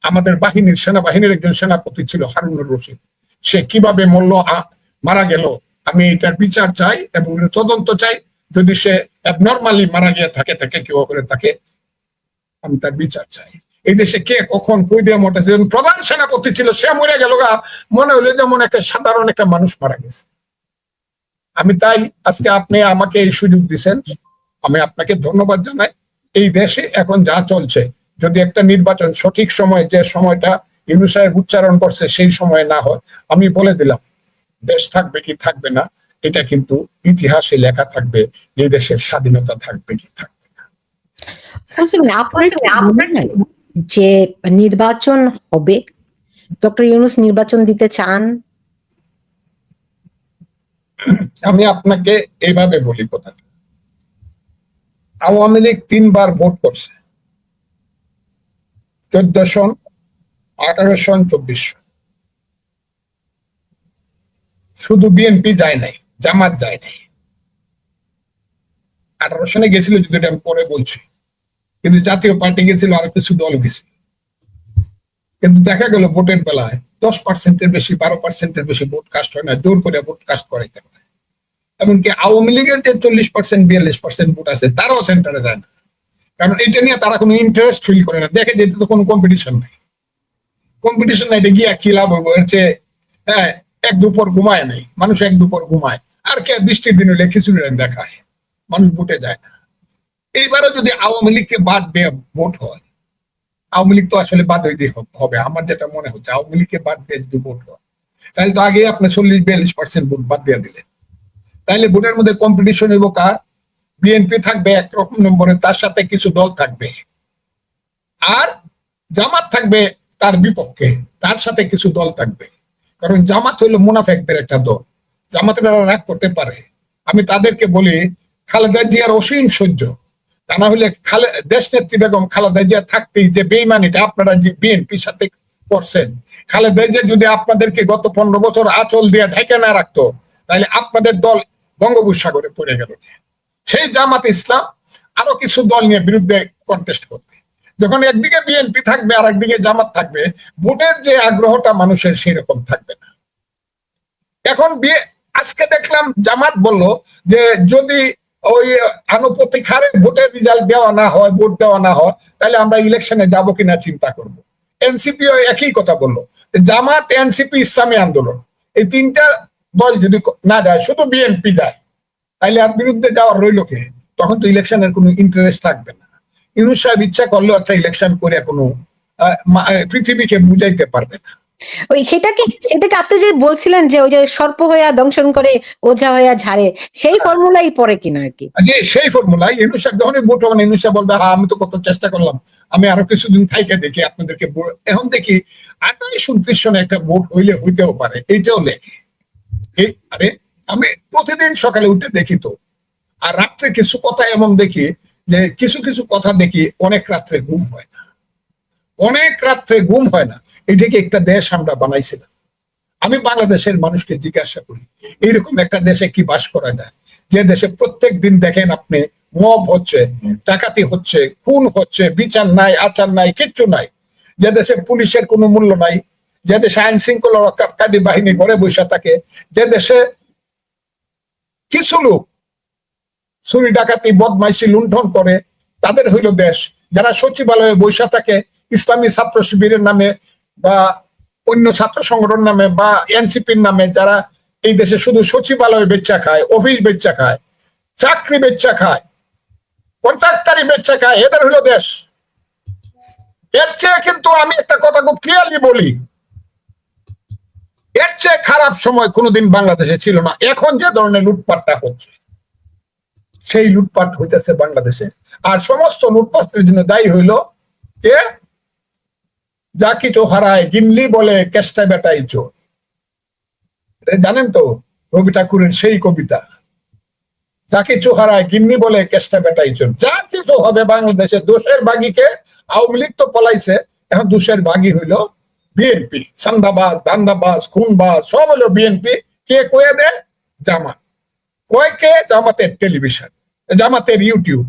আমাদের বাহিনীর সেনাবাহিনীর একজন সেনাপতি ছিল হারুনুর রশিদ। সে কিভাবে মারা গেল, আমি এটার বিচার চাই এবং তদন্ত চাই। যদি সে অ্যাবনর্মালি মারা গিয়ে থাকে কেউ করে থাকে, আমি তার বিচার চাই। এই দেশে কে কখন কই দিয়ে মরতেছে, প্রধান সেনাপতি ছিল, সে মরে গেল গা, মনে হলো যেমন একটা সাধারণ একটা মানুষ মারা গেছে। আমি তাই আজকে আপনি আমাকে এই সুযোগ দিচ্ছেন, আমি আপনাকে ধন্যবাদ জানাই। এই দেশে এখন যা চলছে, যদি একটা নির্বাচন সঠিক সময়, যে সময়টা ইউনূস সাহেব উচ্চারণ করছে সেই সময় না হয়, আমি বলে দিলাম দেশ থাকবে কি থাকবে না, এটা কিন্তু ইতিহাসে লেখা থাকবে যে দেশের স্বাধীনতা থাকবে কি থাকবে না। যে নির্বাচন হবে, ডক্টর ইউনূস নির্বাচন দিতে চান? আমি আপনাকে এইভাবে বলি কথাটা, আওয়ামী লীগ 3 বার ভোট করছে, 14 সন, 18 সন, 24 সন। শুধু বিএনপি যায় নাই, জামাত যায় নাই। 18 সনে গেছিল, যদি আমি পরে বলছি, কিন্তু জাতীয় পার্টি গেছিল, আর কিছু দল গেছিল। কিন্তু দেখা গেল ভোটের বেলায় 10%-এর বেশি, 12%-এর বেশি ভোট কাস্ট হয় না, জোর করে ভোট কাস্ট করাইতে পারে। এমনকি আওয়ামী লীগের যে 40%, 42% ভোট আছে, তারাও সেন্টারে যায় না, কারণ এটা নিয়ে তারা কোনো ইন্টারেস্ট ফিল করে না। দেখে যে তো কোনো কম্পিটিশন নাই, কম্পিটিশন নাই, এটা গিয়া কি লাভ হইব? এর চেয়ে হ্যাঁ, এক দুপুর ঘুমায় নাই মানুষ, এক দুপুর ঘুমায়, আর কে বৃষ্টির দিন হলে খিচুড়ি দেখায়, মানুষ ভোটে যায় না। এইবারও যদি আওয়ামী লীগকে বাদ দিয়ে ভোট হয়, আওয়ামী লীগ তো আসলে বাদ হইতে হবে, আমার যেটা মনে হচ্ছে আওয়ামী লীগকে বাদ দিয়ে যদি ভোট হয়, তাহলে তো আগে আপনি 40-42% ভোট বাদ দিয়ে দিলেন। তাইলে ভোটের মধ্যে কম্পিটিশন হইব কার? বিএনপি থাকবে একরকম নম্বরে, তার সাথে কিছু দল থাকবে, আর জামাত থাকবে তার বিপক্ষে, তার সাথে কিছু দল থাকবে। কারণ জামাত হইলো মুনাফেকদের একটা দল, জামাতেরা রাগ করতে পারে। আমি তাদেরকে বলি, খালেদা জিয়ার অসীম সহ্য, তা না হলে দেশ নেত্রী বেগম খালেদা জিয়া থাকতেই যে বেইমানিটা আপনারা যে বিএনপির সাথে করছেন, খালেদা জিয়া যদি আপনাদেরকে গত 15 বছর আঁচল দিয়ে ঢেকে না রাখতো, তাহলে আপনাদের দল বঙ্গোপসাগরে পড়ে গেল। সেই জামাত ইসলাম আরো কিছু দল নিয়ে বিরুদ্ধে কন্টেস্ট করবে। যখন একদিকে বিএনপি থাকবে আর একদিকে জামাত থাকবে, ভোটের যে আগ্রহটা মানুষের সেই রকম থাকবে না। এখন আজকে দেখলাম জামাত বলল যে যদি ওই আনুপাতিক হারে ভোটের রেজাল্ট দেওয়া না হয়, ভোট দেওয়া না হয়, তাহলে আমরা ইলেকশনে যাব কিনা চিন্তা করব। এনসিপিও একই কথা বললো। জামাত, এনসিপি, ইসলামী আন্দোলন, এই 3টা দল যদি না যায়, শুধু বিএনপি যায়, তাইলে আর বিরুদ্ধে যাওয়ার রইল কে? তখন তো ইলেকশনের কোনো ইন্টারেস্ট থাকবে না। ইউনূস সাহেব ইচ্ছা করলেও একটা ইলেকশন করে কোনো পৃথিবীকে বুঝাইতে পারবে না। ওই সেটাকে আপনি যে বলছিলেন যে ওই যে সর্প হইয়া দংশন করে ওঝা হইয়া ঝাড়ে, সেই ফর্মুলাই পড়ে কিনা আর কি। যে সেই ফর্মুলা ইউনূস সাহেব যখনই ভোট হবে, ইউনূস সাহেব বলবে হ্যাঁ আমি তো কত চেষ্টা করলাম, আমি আরো কিছুদিন থাইকে দেখি আপনাদেরকে এখন দেখি 28-29 সনে একটা ভোট হইতেও পারে, এইটাও লেখে। আরে আমি প্রতিদিন সকালে উঠে দেখি তো, আর রাত্রে কিছু কথা এমন দেখি যে কিছু কিছু কথা দেখি অনেক রাত্রে ঘুম হয় না, অনেক রাত্রে ঘুম হয় না। এটাকে একটা দেশ আমরা বানাইছিলাম। আমি বাংলাদেশের মানুষকে জিজ্ঞাসা করি, এইরকম একটা দেশে কি বাস করা যায়, যে দেশে প্রত্যেক দিন দেখেন আপনি মব হচ্ছে, ডাকাতি হচ্ছে, খুন হচ্ছে, বিচার নাই, আচার নাই, কিচ্ছু নাই, যে দেশে পুলিশের কোনো মূল্য নাই, যে দেশে আইন শৃঙ্খলা রক্ষাকারী বাহিনী ঘরে বসে থাকে, যে দেশে কিছু লোক চুরি ডাকাতি বদমাইশি লুণ্ঠন করে, তাদের হইল দেশ। যারা সচিবালয়ে বৈশা থাকে ইসলামী ছাত্র শিবিরের নামে বা অন্য ছাত্র সংগঠন নামে বা এনসিপির নামে, যারা এই দেশে শুধু সচিবালয় বেচা খায়, অফিস বেচা খায়, চাকরি বেচা খায়, কন্ট্রাক্টারি বেচা খায়, এদের হইল দেশ। এর চেয়ে কিন্তু আমি একটা কথা খুব ক্লিয়ারলি বলি, এর চেয়ে খারাপ সময় কোনোদিন বাংলাদেশে ছিল না। এখন যে ধরনের লুটপাটটা হচ্ছে, সেই লুটপাট হইতেছে বাংলাদেশে। আর সমস্ত লুটপাটের জন্য দায়ী হইল কে? যা কিছু হারায় গিন্নি বলে কেষ্টা বেটাই চোর। জানেন তো রবি ঠাকুরের সেই কবিতা, যা কিছু হারায় গিন্নি বলে কেষ্টা বেটাই চোর। যা কিছু হবে বাংলাদেশে, দোষের বাগিকে আওয়ামী লীগ তো পলাইছে, এখন দোষের বাগি হইল বিএনপি। সান্দাবাজ, ধান্দাবাজ, খুনবাজ সব হলো বিএনপি। কে কয়ে দেয়? জামাত। কয় কে? জামাতের টেলিভিশন, জামাতের ইউটিউব।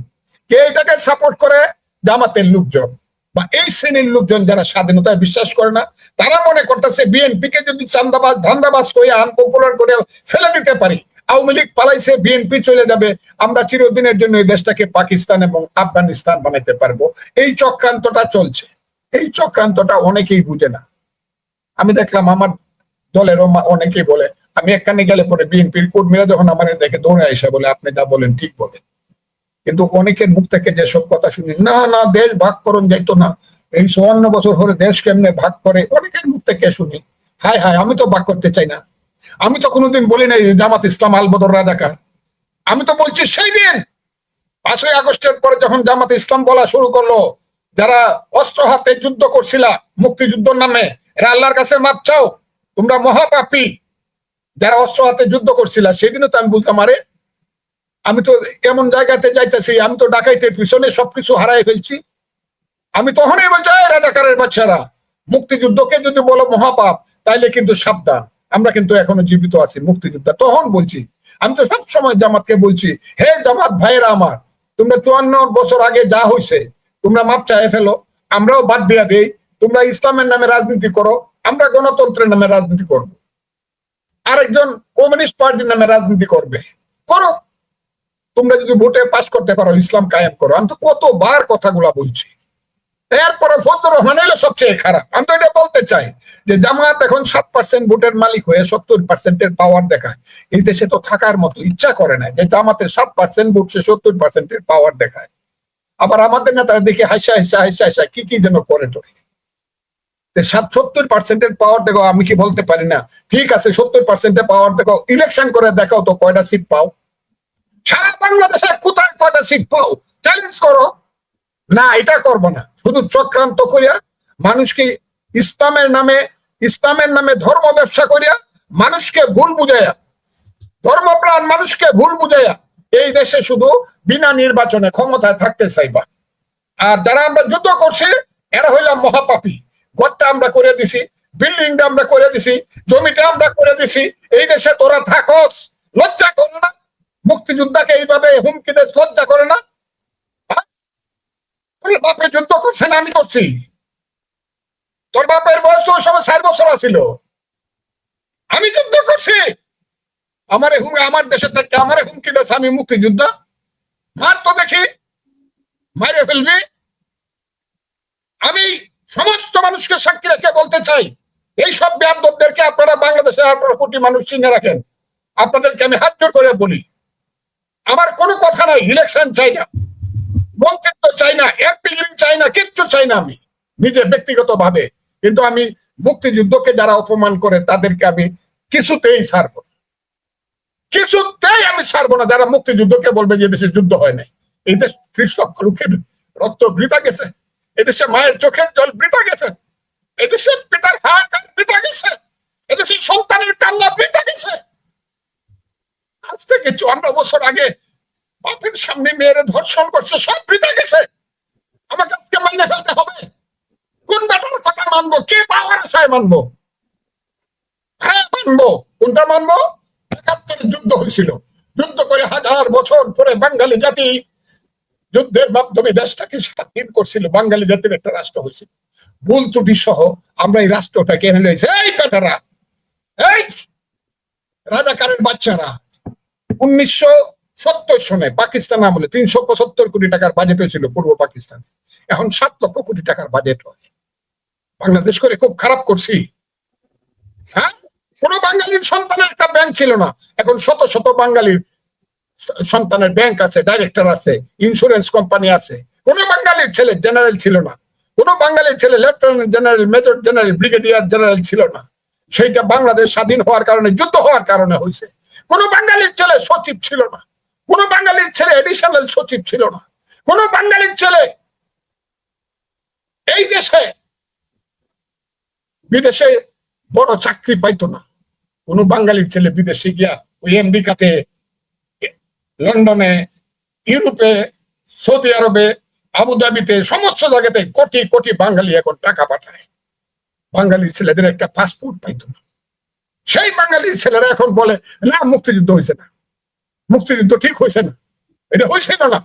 কে এটাকে সাপোর্ট করে? জামাতের লোকজন বা এই শ্রেণীর লোকজন যারা স্বাধীনতায় বিশ্বাস করে না। তারা মনে করতেছে বিএনপি কে যদি চান্দাবাজ ধান্দাবাজ করে আনপপুলার করে ফেলে দিতে পারি, আওয়ামী লীগ পালাইছে, বিএনপি চলে যাবে, আমরা চিরদিনের জন্য এই দেশটাকে পাকিস্তান এবং আফগানিস্তান বানাইতে পারবো। এই চক্রান্তটা চলছে। এই চক্রান্তটা অনেকেই বুঝে না। আমি দেখলাম আমার দলেরও অনেকেই বলে, আমি একখানে গেলে পরে বিএনপির কর্মীরা যখন আমার দেখে দৌড়ে এসে বলে আপনি যা বলেন ঠিক বলেন। কিন্তু অনেকের মুখ থেকে যেসব কথা শুনি, না না দেশ ভাগ করুন যাইতো না, এই 54 বছর ধরে দেশ কেমনে ভাগ করে, অনেকের মুখ থেকে শুনি। হায় হায়, আমি তো ভাগ করতে চাই না। আমি তো কোনোদিন বলি নাই জামাত ইসলাম আলবদর রাজাকার। আমি তো বলছি সেই দিন 5ই আগস্টের পরে যখন জামাত ইসলাম বলা শুরু করলো, যারা অস্ত্র হাতে যুদ্ধ করছিলা মুক্তিযুদ্ধের নামে, এরা আল্লাহর কাছে মাপ চাও, তোমরা মহাপাপী। যারা অস্ত্র হাতে যুদ্ধ করছিলা, সেদিনও তো আমি বলতাম আরে আমি তো এমন জায়গাতে যাইতেছি, আমি তো ডাকাইতের পিছনে সবকিছু হারাই ফেলছি। আমি তখনই বলছি রাজাকারের বাচ্চারা, মুক্তিযুদ্ধকে যদি বলো মহাপাপ, তাইলে কিন্তু সাবধান, আমরা কিন্তু এখনো জীবিত আছি মুক্তিযোদ্ধা। তখন বলছি, আমি তো সবসময় জামাতকে বলছি, হে জামাত ভাইয়েরা আমার, তোমরা 54 বছর আগে যা হয়েছে তোমরা মাপ চাই ফেলো, আমরাও বাদ দিয়া দেই। তোমরা ইসলামের নামে রাজনীতি করো, আমরা গণতন্ত্রের নামে রাজনীতি করব, আরেকজন কমিউনিস্ট পার্টির নামে রাজনীতি করবে, করো। তোমরা যদি ভোটে পাশ করতে পারো, ইসলাম কায়েম করো। আমি তো কতবার কথাগুলা বলছি। এরপরে ফজলুর রহমান হলো সবচেয়ে খারাপ। আমি তো এটা বলতে চাই যে জামাত এখন 7% ভোটের মালিক হয়ে 70%-এর পাওয়ার দেখায়। এই দেশে তো থাকার মতো ইচ্ছা করে না যে জামাতের 7% ভোট সে 70%-এর পাওয়ার দেখায়। আবার আমাদের নেতারা দেখি হাসা হাসা হাসা হাসা কি কি যেন করে টোরে। 70%-এর পাওয়ার দেখো, আমি কি বলতে পারি না ঠিক আছে 70%-এর পাওয়ার দেখো, ইলেকশন করে দেখাও তো কয়টা সিট পাও, সারা বাংলাদেশে কোথায় কয়টা সিট পাও, চ্যালেঞ্জ করো। না, এটা করবো না। শুধু চক্রান্ত করিয়া মানুষকে ইসলামের নামে ধর্ম ব্যবসা করিয়া মানুষকে ভুল বুঝাইয়া, ধর্মপ্রাণ মানুষকে ভুল বুঝাইয়া এই দেশে শুধু বিনা নির্বাচনে ক্ষমতায় থাকতে চাইবা। আর যারা আমরা যুদ্ধ করছি এরা হইলাম মহাপাপী। ঘরটা আমরা করে দিছি, বিল্ডিংটা আমরা করে দিছি, জমিটা আমরা করে দিছি, এই দেশে তোরা থাকস, লজ্জা করে না? মুক্তিযোদ্ধাকে এইভাবে হুমকি দেশ লজ্জা করে না? তোর বাপে যুদ্ধ করছে না আমি করছি? তোর বাপের বয়স তো ওই সময় 4 বছর আছিল, আমি যুদ্ধ করছি। আমার দেশে থেকে আমারে হুমকি দেশ, আমি মুক্তিযোদ্ধা? মার তো দেখি, মারে ফেলবি। আমি সমস্ত মানুষকে সাক্ষী রেখে বলতে চাই, এই সব বেয়াদবদেরকে আপনারা বাংলাদেশের 18 কোটি মানুষ চিনে রাখেন। আপনাদেরকে আমি হাত জোর করে বলি, আমার কোনো কথা নাই, ইলেকশন চাই না, মন্ত্রিত্ব চাই না, এমপি চাই না, কিচ্ছু চাই না আমি নিজে ব্যক্তিগত ভাবে। কিন্তু আমি মুক্তিযুদ্ধকে যারা অপমান করে তাদেরকে আমি কিছুতেই ছাড়বো না, কিছুতেই আমি ছাড়বো না। যারা মুক্তিযুদ্ধকে বলবে যে দেশে যুদ্ধ হয় নাই, এই দেশ 30 লক্ষ লোকের রক্ত বৃথা গেছে, এদেশে মায়ের চোখের জল বৃথা গেছে, এদেশে পিতার হাহাকার বৃথা গেছে, এদেশে সন্তানের কান্না বৃথা গেছে। আজ থেকে 54 বছর আগে বাপের সামনে মেয়ের ধর্ষণ করছে, সব বৃথা গেছে। আমাকে আজকে মাইনে ফেলতে হবে? কোন ব্যাটার কথা মানবো? কে পাওয়ার আশায় মানবো? হ্যাঁ মানবো। কোনটা মানবো? ৭১ যুদ্ধ হয়েছিল, যুদ্ধ করে 1000 বছর পরে বাঙালি জাতি যুদ্ধের মাধ্যমে দেশটাকে স্বাধীন করছিল, বাঙালি জাতির একটা রাষ্ট্র হয়েছিল। ভুল ত্রুটি সহ আমরা এই রাষ্ট্রটাকে এনে লইছি। এই বেটারা, এই রাজাকারের বাচ্চারা, 1970 সনে পাকিস্তান আমলে 375 কোটি টাকার বাজেট হয়েছিল পূর্ব পাকিস্তানে, এখন 7 লক্ষ কোটি টাকার বাজেট হয়। বাংলাদেশ করে খুব খারাপ করছি? হ্যাঁ, কোন বাঙালির সন্তানের একটা ব্যাংক ছিল না, এখন শত শত বাঙালির সন্তানের ব্যাংক আছে, ডাইরেক্টর আছে, ইন্স্যুরেন্স কোম্পানি আছে। কোন বাঙালির ছেলে জেনারেল ছিল না, কোন বাঙালির ছেলে lieutenant general, major general, brigadier general ছিল না। সেইটা বাংলাদেশ স্বাধীন হওয়ার কারণে, যুদ্ধ হওয়ার কারণে হয়েছে। কোন বাঙালির ছেলে সচিব ছিল না, কোন বাঙালির ছেলে এডিশনাল সচিব ছিল না, কোন বাঙালির ছেলে এই দেশে বিদেশে বড় চাকরি পাইতো না। কোন বাঙালির ছেলে বিদেশে গিয়া ওই আমেরিকাতে, লন্ডনে, ইউরোপে, সৌদি আরবে, আবুধাবিতে, সমস্ত জায়গাতে কোটি কোটি বাঙালি এখন টাকা পাঠায়। বাঙালির ছেলেদের একটা পাসপোর্ট পাইতো না। সেই বাঙালির ছেলেরা এখন বলে না মুক্তিযুদ্ধ হয়েছে না, মুক্তিযুদ্ধ ঠিক হয়েছে না, এটা হয়েছিল না।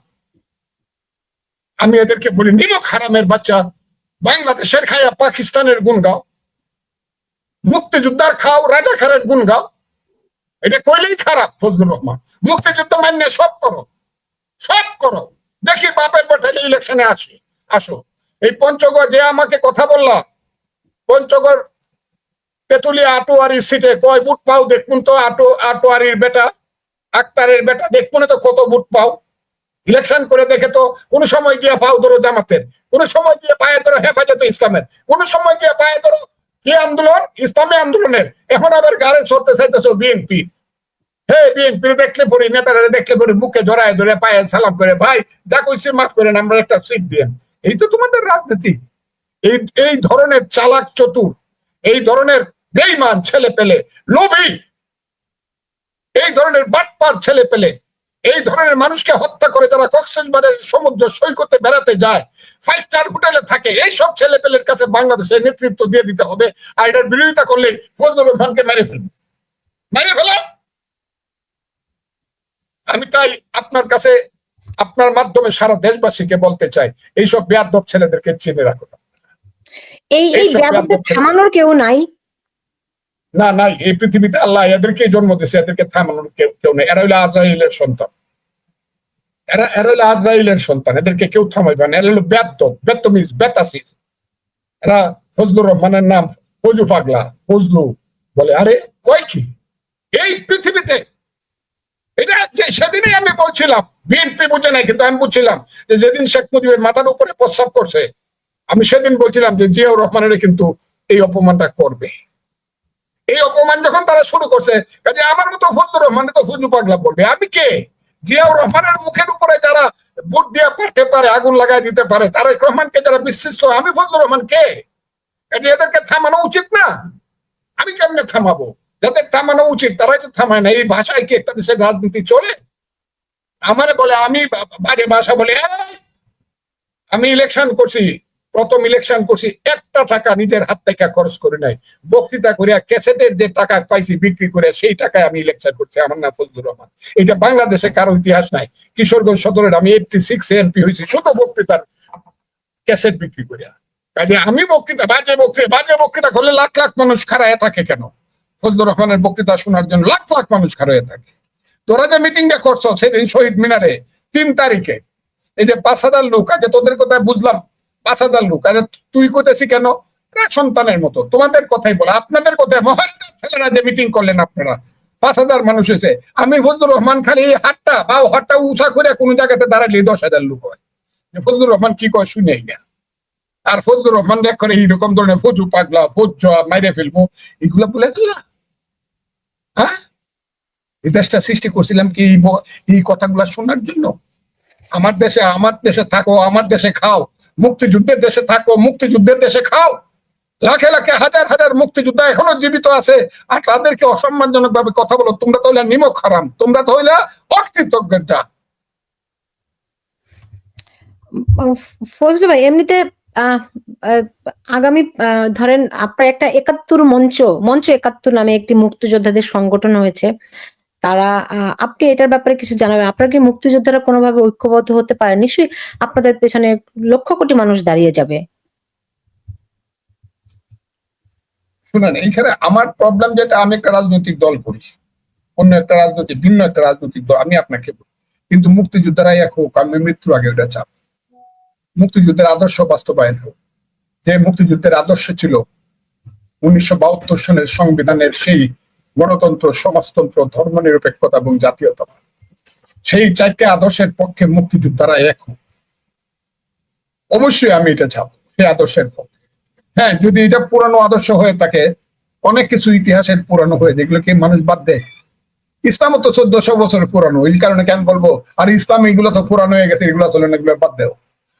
আমি এদেরকে বলি নিমক হারামের বাচ্চা, বাংলাদেশের খায়া পাকিস্তানের গুণ গাও, মুক্তিযোদ্ধার খাও রাজাকারের গুণ গাও, এটা কইলেই খারাপ। ফজলুর রহমান, মুক্তিযুদ্ধ মান্য সব করো, সব করো, দেখি বাপের পাঠালে ইলেকশনে আসো। এই পঞ্চগড় যে আমাকে কথা বললাম, পঞ্চগড় তেতুলিয়া আটোয়ারি সিটে কয় বুট পাও দেখুন তো। আটোয়ারির বেটা, আক্তারের বেটা, দেখুন তো কত বুট পাও। ইলেকশন করে দেখে তো। কোন সময় গিয়ে পাও ধরো জামাতের, কোন সময় গিয়ে পায়ে ধরো হেফাজতে ইসলামের, কোন সময় গিয়ে পায়ে ধরো কি আন্দোলন, ইসলামী আন্দোলনের। এখন আবার গাড়ি চড়তে চাইতেছো বিএনপি। হে বিএনপি দেখলে পরে, নেতারা দেখলে পরে বুকে জড়ায় ধরে পায়ে সালাম করে, ভাই যা কইছি মাফ করেন, আমরা একটা সিট দিয়েন। এই তো তোমাদের রাজনীতি। এই ধরনের চালাক চতুর, এই ধরনের বেঈমান ছেলে পেলে, লোভী, এই ধরনের বাটপার ছেলে পেলে, এই ধরনের মানুষকে হত্যা করে যারা কক্সবাজারের সমুদ্র সৈকতে বেড়াতে যায়, 5 স্টার হোটেলে থাকে, এই সব ছেলে পেলের কাছে বাংলাদেশের নেতৃত্ব দিয়ে দিতে হবে। আর এটার বিরোধিতা করলে ফজলুর রহমানকে মেরে ফেলা। আমি তাই আপনার কাছে, আপনার মাধ্যমে সারা দেশবাসীকে বলতে চাই, এইসব বেয়াদব ছেলেদেরকে চিনে রাখো। এই বেয়াদবদের থামানোর কেউ নাই? না, নাই। এই পৃথিবীতে আল্লাহ এদেরকে জন্ম দিয়েছে, এদেরকে থামানোর কেউ নেই। এরা হইলো আজরাইলের সন্তান, এরা হইলো আজরাইলের সন্তান, এদেরকে কেউ থামাইবে না। এরা হলো বেয়াদব, বেতমিজ, বেতাসির। এরা ফজলুর রহমানের নাম ফজু পাগলা, ফজলু বলে। আরে কয় কি এই পৃথিবীতে? এটা যে সেদিনই আমি বলছিলাম, বিএনপি বুঝে নাই, কিন্তু আমি বুঝছিলাম যে যেদিন শেখ মুজিবের মাথার উপরে প্রস্রাব করছে, আমি সেদিন বলছিলাম যে জিয়াউর রহমানের কিন্তু এই অপমানটা করবে। এই অপমান যখন তারা শুরু করছে, কাজে আমার মতো ফজলুর রহমান তো ফুজু পাগলা বলবে। আমি কে? জিয়াউর রহমানের মুখের উপরে যারা বুট দিয়ে পারতে পারে, আগুন লাগাই দিতে পারে, তারেক রহমানকে যারা বিশিষ্ট, আমি ফজলুর রহমান কে? কাজে এদেরকে থামানো উচিত না। আমি কেমনে থামাবো? যাদের থামানো উচিত তারাই তো থামায় না। এই ভাষায় কি একটা দেশের রাজনীতি চলে? আমারে বলে, আমি বাজে ভাষা বলে, আমি ইলেকশন করছি, প্রথম ইলেকশন করছি, একটা টাকা নিজের হাত থেকে খরচ করে নাই, বক্তৃতা করিয়া ক্যাসেটের যে টাকা পাইছি বিক্রি করে সেই টাকায় আমি ইলেকশন করছি। আমার নাম ফজলুর রহমান। এটা বাংলাদেশে কারো ইতিহাস নাই। কিশোরগঞ্জ সদরের আমি 86 এমপি হয়েছি শুধু বক্তৃতার ক্যাসেট বিক্রি করিয়া। কাজে আমি বাজে বক্তৃতা করলে লাখ লাখ মানুষ খাড়ায় থাকে কেন? ফজলুর রহমানের বক্তৃতা শোনার জন্য লাখ লাখ মানুষ খাড়ায় থাকে। তোরা যে মিটিংটা করছো সেদিন শহীদ মিনারে 3 তারিখে, এই যে 5,000 লোক, আগে তোদের কথায় বুঝলাম 5,000 লোক, আরে তুই করতেছি কেন? সন্তানের মতো তোমাদের কথাই বলা, আপনাদের কথায় মহারাজের ছেলেরা যে মিটিং করলেন আপনারা, 5,000 মানুষ হয়েছে। আমি ফজলুর রহমান খালি হাতটা বা হাতটা উঠা করে কোনো জায়গাতে দাঁড়ালে 10,000 লোক হয়। ফজলুর রহমান কি কয় শুনেই না। আর ফজলুর রহমান দেখ করে এইরকম ধরনের ফজু পাগলা ফজ মাইরে ফেলবো এগুলা বলে ফেললা। হ্যাঁ, এই দেশটা সৃষ্টি করছিলাম কি এই কথাগুলা শোনার জন্য? আমার দেশে থাকো, আমার দেশে খাও, মুক্তিযুদ্ধের দেশে থাকো, মুক্তিযুদ্ধের দেশে খাও। লাখে লাখে হাজার হাজার মুক্তিযোদ্ধা এখনো জীবিত আছে, আর তাদেরকে অসম্মানজনক ভাবে কথা বলো। তোমরা তো হইলা নিমক হারাম, তোমরা তো হইলা অকৃতজ্ঞের জাত। ফজলু ভাই, এমনিতে আহ, আহ, আগামী ধরেন আপনার একটা ৭১ মঞ্চ ৭১ নামে একটি মুক্তিযোদ্ধাদের সংগঠন হয়েছে। তারা আপনি এটার ব্যাপারে কিছু জানাবেন? আপনার কি মুক্তিযোদ্ধারা কোনোভাবে ঐক্যবদ্ধ হতে পারে? নিশ্চয়ই আপনাদের পেছনে লক্ষ কোটি মানুষ দাঁড়িয়ে যাবে। শুনেন, এইখানে আমার প্রবলেম যেটা, আমি একটা রাজনৈতিক দল করি, অন্য একটা ভিন্ন একটা রাজনৈতিক দল, আমি আপনাকে বলি, কিন্তু মুক্তিযোদ্ধারাই এক হোক, আমি মৃত্যুর আগে ওটা চাপ। মুক্তিযুদ্ধের আদর্শ বাস্তবায়ন হোক। যে মুক্তিযুদ্ধের আদর্শ ছিল 1972 সনের সংবিধানের সেই গণতন্ত্র, সমাজতন্ত্র, ধর্মনিরপেক্ষতা এবং জাতীয়তাবাদ, সেই 4টে আদর্শের পক্ষে মুক্তিযোদ্ধারা এক হোক। অবশ্যই আমি এটা চাপ, সেই আদর্শের পক্ষে। হ্যাঁ, যদি এটা পুরানো আদর্শ হয়ে থাকে, অনেক কিছু ইতিহাসের পুরানো হয়ে, যেগুলোকে মানুষ বাদ দেয়। ইসলাম তো 1400 বছর পুরানো, এই কারণে কেন বলবো আর ইসলাম এগুলো তো পুরানো হয়ে গেছে, এগুলো চলে না, এগুলো বাদ দেও।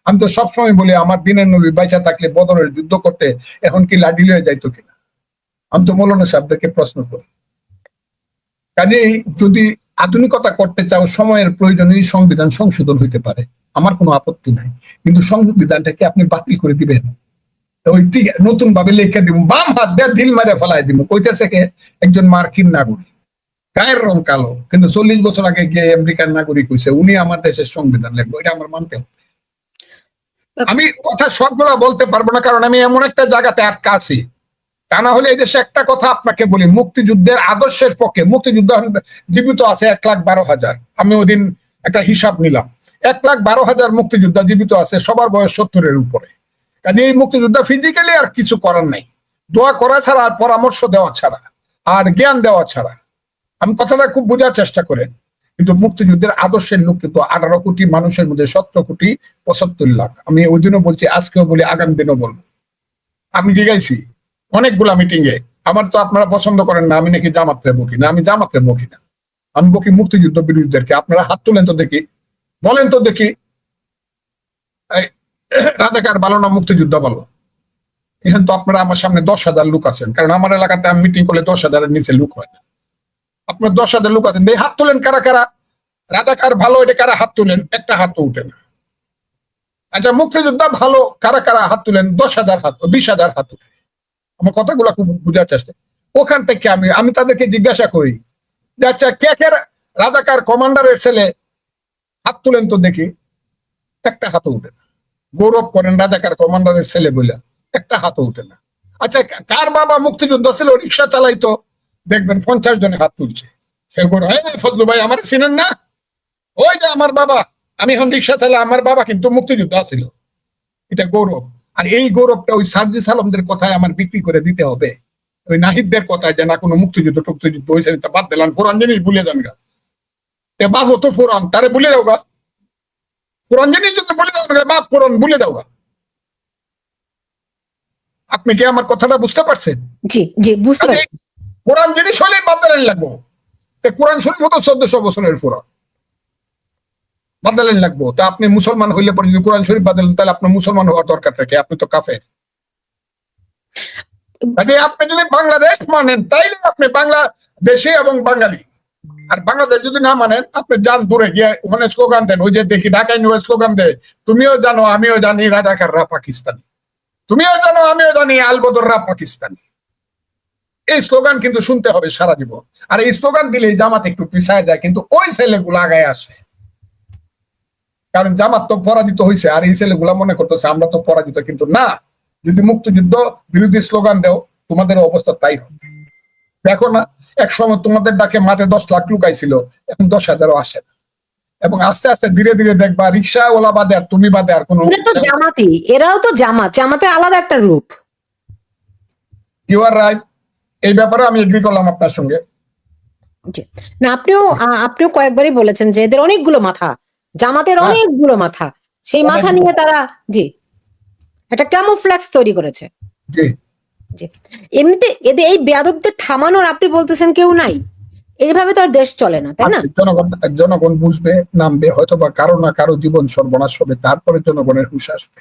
আমি তো সবসময় বলি, আমার দিনের নবী বাইচা থাকলে বদরের যুদ্ধ করতে এখন কি লাডি লয়ে যাইতো কিনা। আমি তো মৌলানা সাহেবদেরকে প্রশ্ন করি। কাজেই যদি আধুনিকতা করতে চাও, সময়ের প্রয়োজনে সংবিধান সংশোধন হইতে পারে, আমার কোনো আপত্তি নাই, কিন্তু সংবিধানটাকে আপনি বাতিল করে দিবেন, ওই নতুন ভাবে লিখে দিব, বাম হাত দিয়ে ঢিল মারে ফেলাই দিব। কইতেছে কে? একজন মার্কিন নাগরিক, গায়ের রং কালো, কিন্তু 40 বছর আগে গিয়ে আমেরিকান নাগরিক হয়েছে, উনি আমার দেশের সংবিধান লিখবো, এটা আমার মানতে হবে। আমি কথা সবগুলা বলতে পারবো না, কারণ আমি এমন একটা জায়গাতে আটকা আছি। তা না হলে এই দেশে একটা কথা আপনাকে বলি, মুক্তিযুদ্ধের আদর্শের পক্ষে মুক্তিযুদ্ধ জীবিত আছে 1,12,000। আমি ওদিন একটা হিসাব নিলাম, 1,12,000 মুক্তিযোদ্ধা জীবিত আছে, সবার বয়স 70-এর উপরে। কাজে এই মুক্তিযোদ্ধা ফিজিক্যালি আর কিছু করার নাই, দোয়া করা ছাড়া, আর পরামর্শ দেওয়া ছাড়া, আর জ্ঞান দেওয়া ছাড়া। আমি কথাটা খুব বোঝার চেষ্টা করেন, কিন্তু মুক্তিযুদ্ধের আদর্শের লোক কিন্তু 18 কোটি মানুষের মধ্যে 17,75,00,000। আমি ওই দিনও বলছি, আজকেও বলি, আগামী দিনও বলবো। আমি জিজ্ঞাসি অনেকগুলা মিটিং এ, আমার তো আপনারা পছন্দ করেন না, আমি নাকি জামাতরে বকি না। আমি জামাতরে বকি না, আমি বকি মুক্তিযুদ্ধ বিরোধীদেরকে। আপনারা হাত তুলেন তো দেখি, বলেন তো দেখি, রাজাকার ভালো না মুক্তিযুদ্ধ ভালো? এখন তো আপনারা আমার সামনে 10,000 লোক আছেন, কারণ আমার এলাকাতে আমি মিটিং করলে 10,000-এর নিচে লোক হয় না। আপনার 10,000 লোক আছেন, হাত তুলেন কারা কারা রাজাকার ভালো, এটা কারা হাত তুলেন? একটা হাত তো উঠে না। আচ্ছা, মুক্তিযোদ্ধা ভালো কারা কারা হাত তুলেন? 10,000 হাত, 20,000 হাত উঠে। আমার কথাগুলো খুব বোঝার চেষ্টা। ওখান থেকে আমি তাদেরকে জিজ্ঞাসা করি যে, আচ্ছা, কে কে রাজাকার কমান্ডারের ছেলে হাত তুলেন তো দেখি। একটা হাত উঠে না। গৌরব করেন রাজাকার কমান্ডারের ছেলে বলে, একটা হাত উঠে না। আচ্ছা, কার বাবা মুক্তিযুদ্ধ ছিল, রিক্সা চালাইতো, দেখবেন 50 জনে হাত তুলছে। সে গৌরব, ফজলু ভাই আমার চিনেন না? ওই যে আমার বাবা, আমি এখন রিক্সা চালাই, আমার বাবা কিন্তু মুক্তিযুদ্ধ ছিল। এটা গৌরব। আর এই গৌরবটা ওই সার্জিস আলমদের কথায় আমার বিক্রি করে দিতে হবে, ওই নাহিদদের কথায় যে না কোনো মুক্তিযুদ্ধ টুক্তিযুদ্ধ হয়েছে, তা বাদ দিলাম। কোরআন জিনিস ভুলে যান গা, বাপ হতো কোরআন, তারে ভুলে যাও গা। কোরআন জিনিস যদি ভুলে যাও গা, বাপ কোরআন ভুলে যাও গা। আপনি কি আমার কথাটা বুঝতে পারছেন? জি জি, বুঝতে পারছি। কোরআন জিনিস হলে বাদ দিলেন লাগবো। কোরআন শরীফ হতো 1400 বছরের কোরআন, বাদালেন লাগবো। তা আপনি মুসলমান হইলে পরে যদি কোরআন শরীফ বাদালেন, তাহলে আপনার মুসলমান হওয়ার দরকার থাকে, আপনি তো কাফের। আপনি যদি বাংলাদেশ মানেন, তাইলে আপনি বাংলাদেশে এবং বাঙালি। আর বাংলাদেশ যদি না মানেন, আপনি যান দূরে গিয়ে ওখানে স্লোগান দেন। ওই যে দেখি ঢাকায় নিয়ে স্লোগান দেয়, তুমিও জানো আমিও জানি রাজাকাররা পাকিস্তানি, তুমিও জানো আমিও জানি আলবদররা পাকিস্তানি। এই স্লোগান কিন্তু শুনতে হবে সারা জীবন। আর এই স্লোগান দিলেই জামাত একটু পিছায় যায়, কিন্তু ওই ছেলেগুলো আগায় আসে, কারণ জামাত তো পরাজিত হয়েছে, আর এই ছেলেগুলা মনে করতেছে আমরা তো পরাজিত। কিন্তু না, যদি মুক্তিযুদ্ধ বিরোধী স্লোগান দেও, তোমাদের অবস্থা তাই হবে। দেখো না, এক সময় তোমাদের ডাকে মাঠে 10 লাখ লোক আইছিল, এখন 10,000-ও আসে না। এবং আস্তে আস্তে ধীরে ধীরে দেখবা রিক্সাওয়ালা বাদে আর তুমি বাদে আর কোনো, এরা তো জামাতি, এরাও তো জামাতের আলাদা একটা রূপ। ইউ আর রাইট, এই ব্যাপারে আমি এগ্রি করলাম আপনার সঙ্গে। জি। না, আপনিও কয়েকবারই বলেছেন যে এদের অনেকগুলো মাথা, জামাতের হ্যাঁ, অনেকগুলো মাথা, সেই মাথা অনেকগুলো। নিয়ে তারা জি একটা ক্যামোফ্ল্যাক্স তৈরি করেছে। জি, জি। এমনিতে এদের এই বেয়াদবদের থামানোর আপনি বলতেছেন কেউ নাই, এইভাবে তো আর দেশ চলে না, তাই না? আছে জনগণ, জনগণ বুঝবে, নামবে, হয়তো বা কারো না কারো জীবন সর্বনাশ হবে, তারপরে জনগণের হুঁশ আসবে,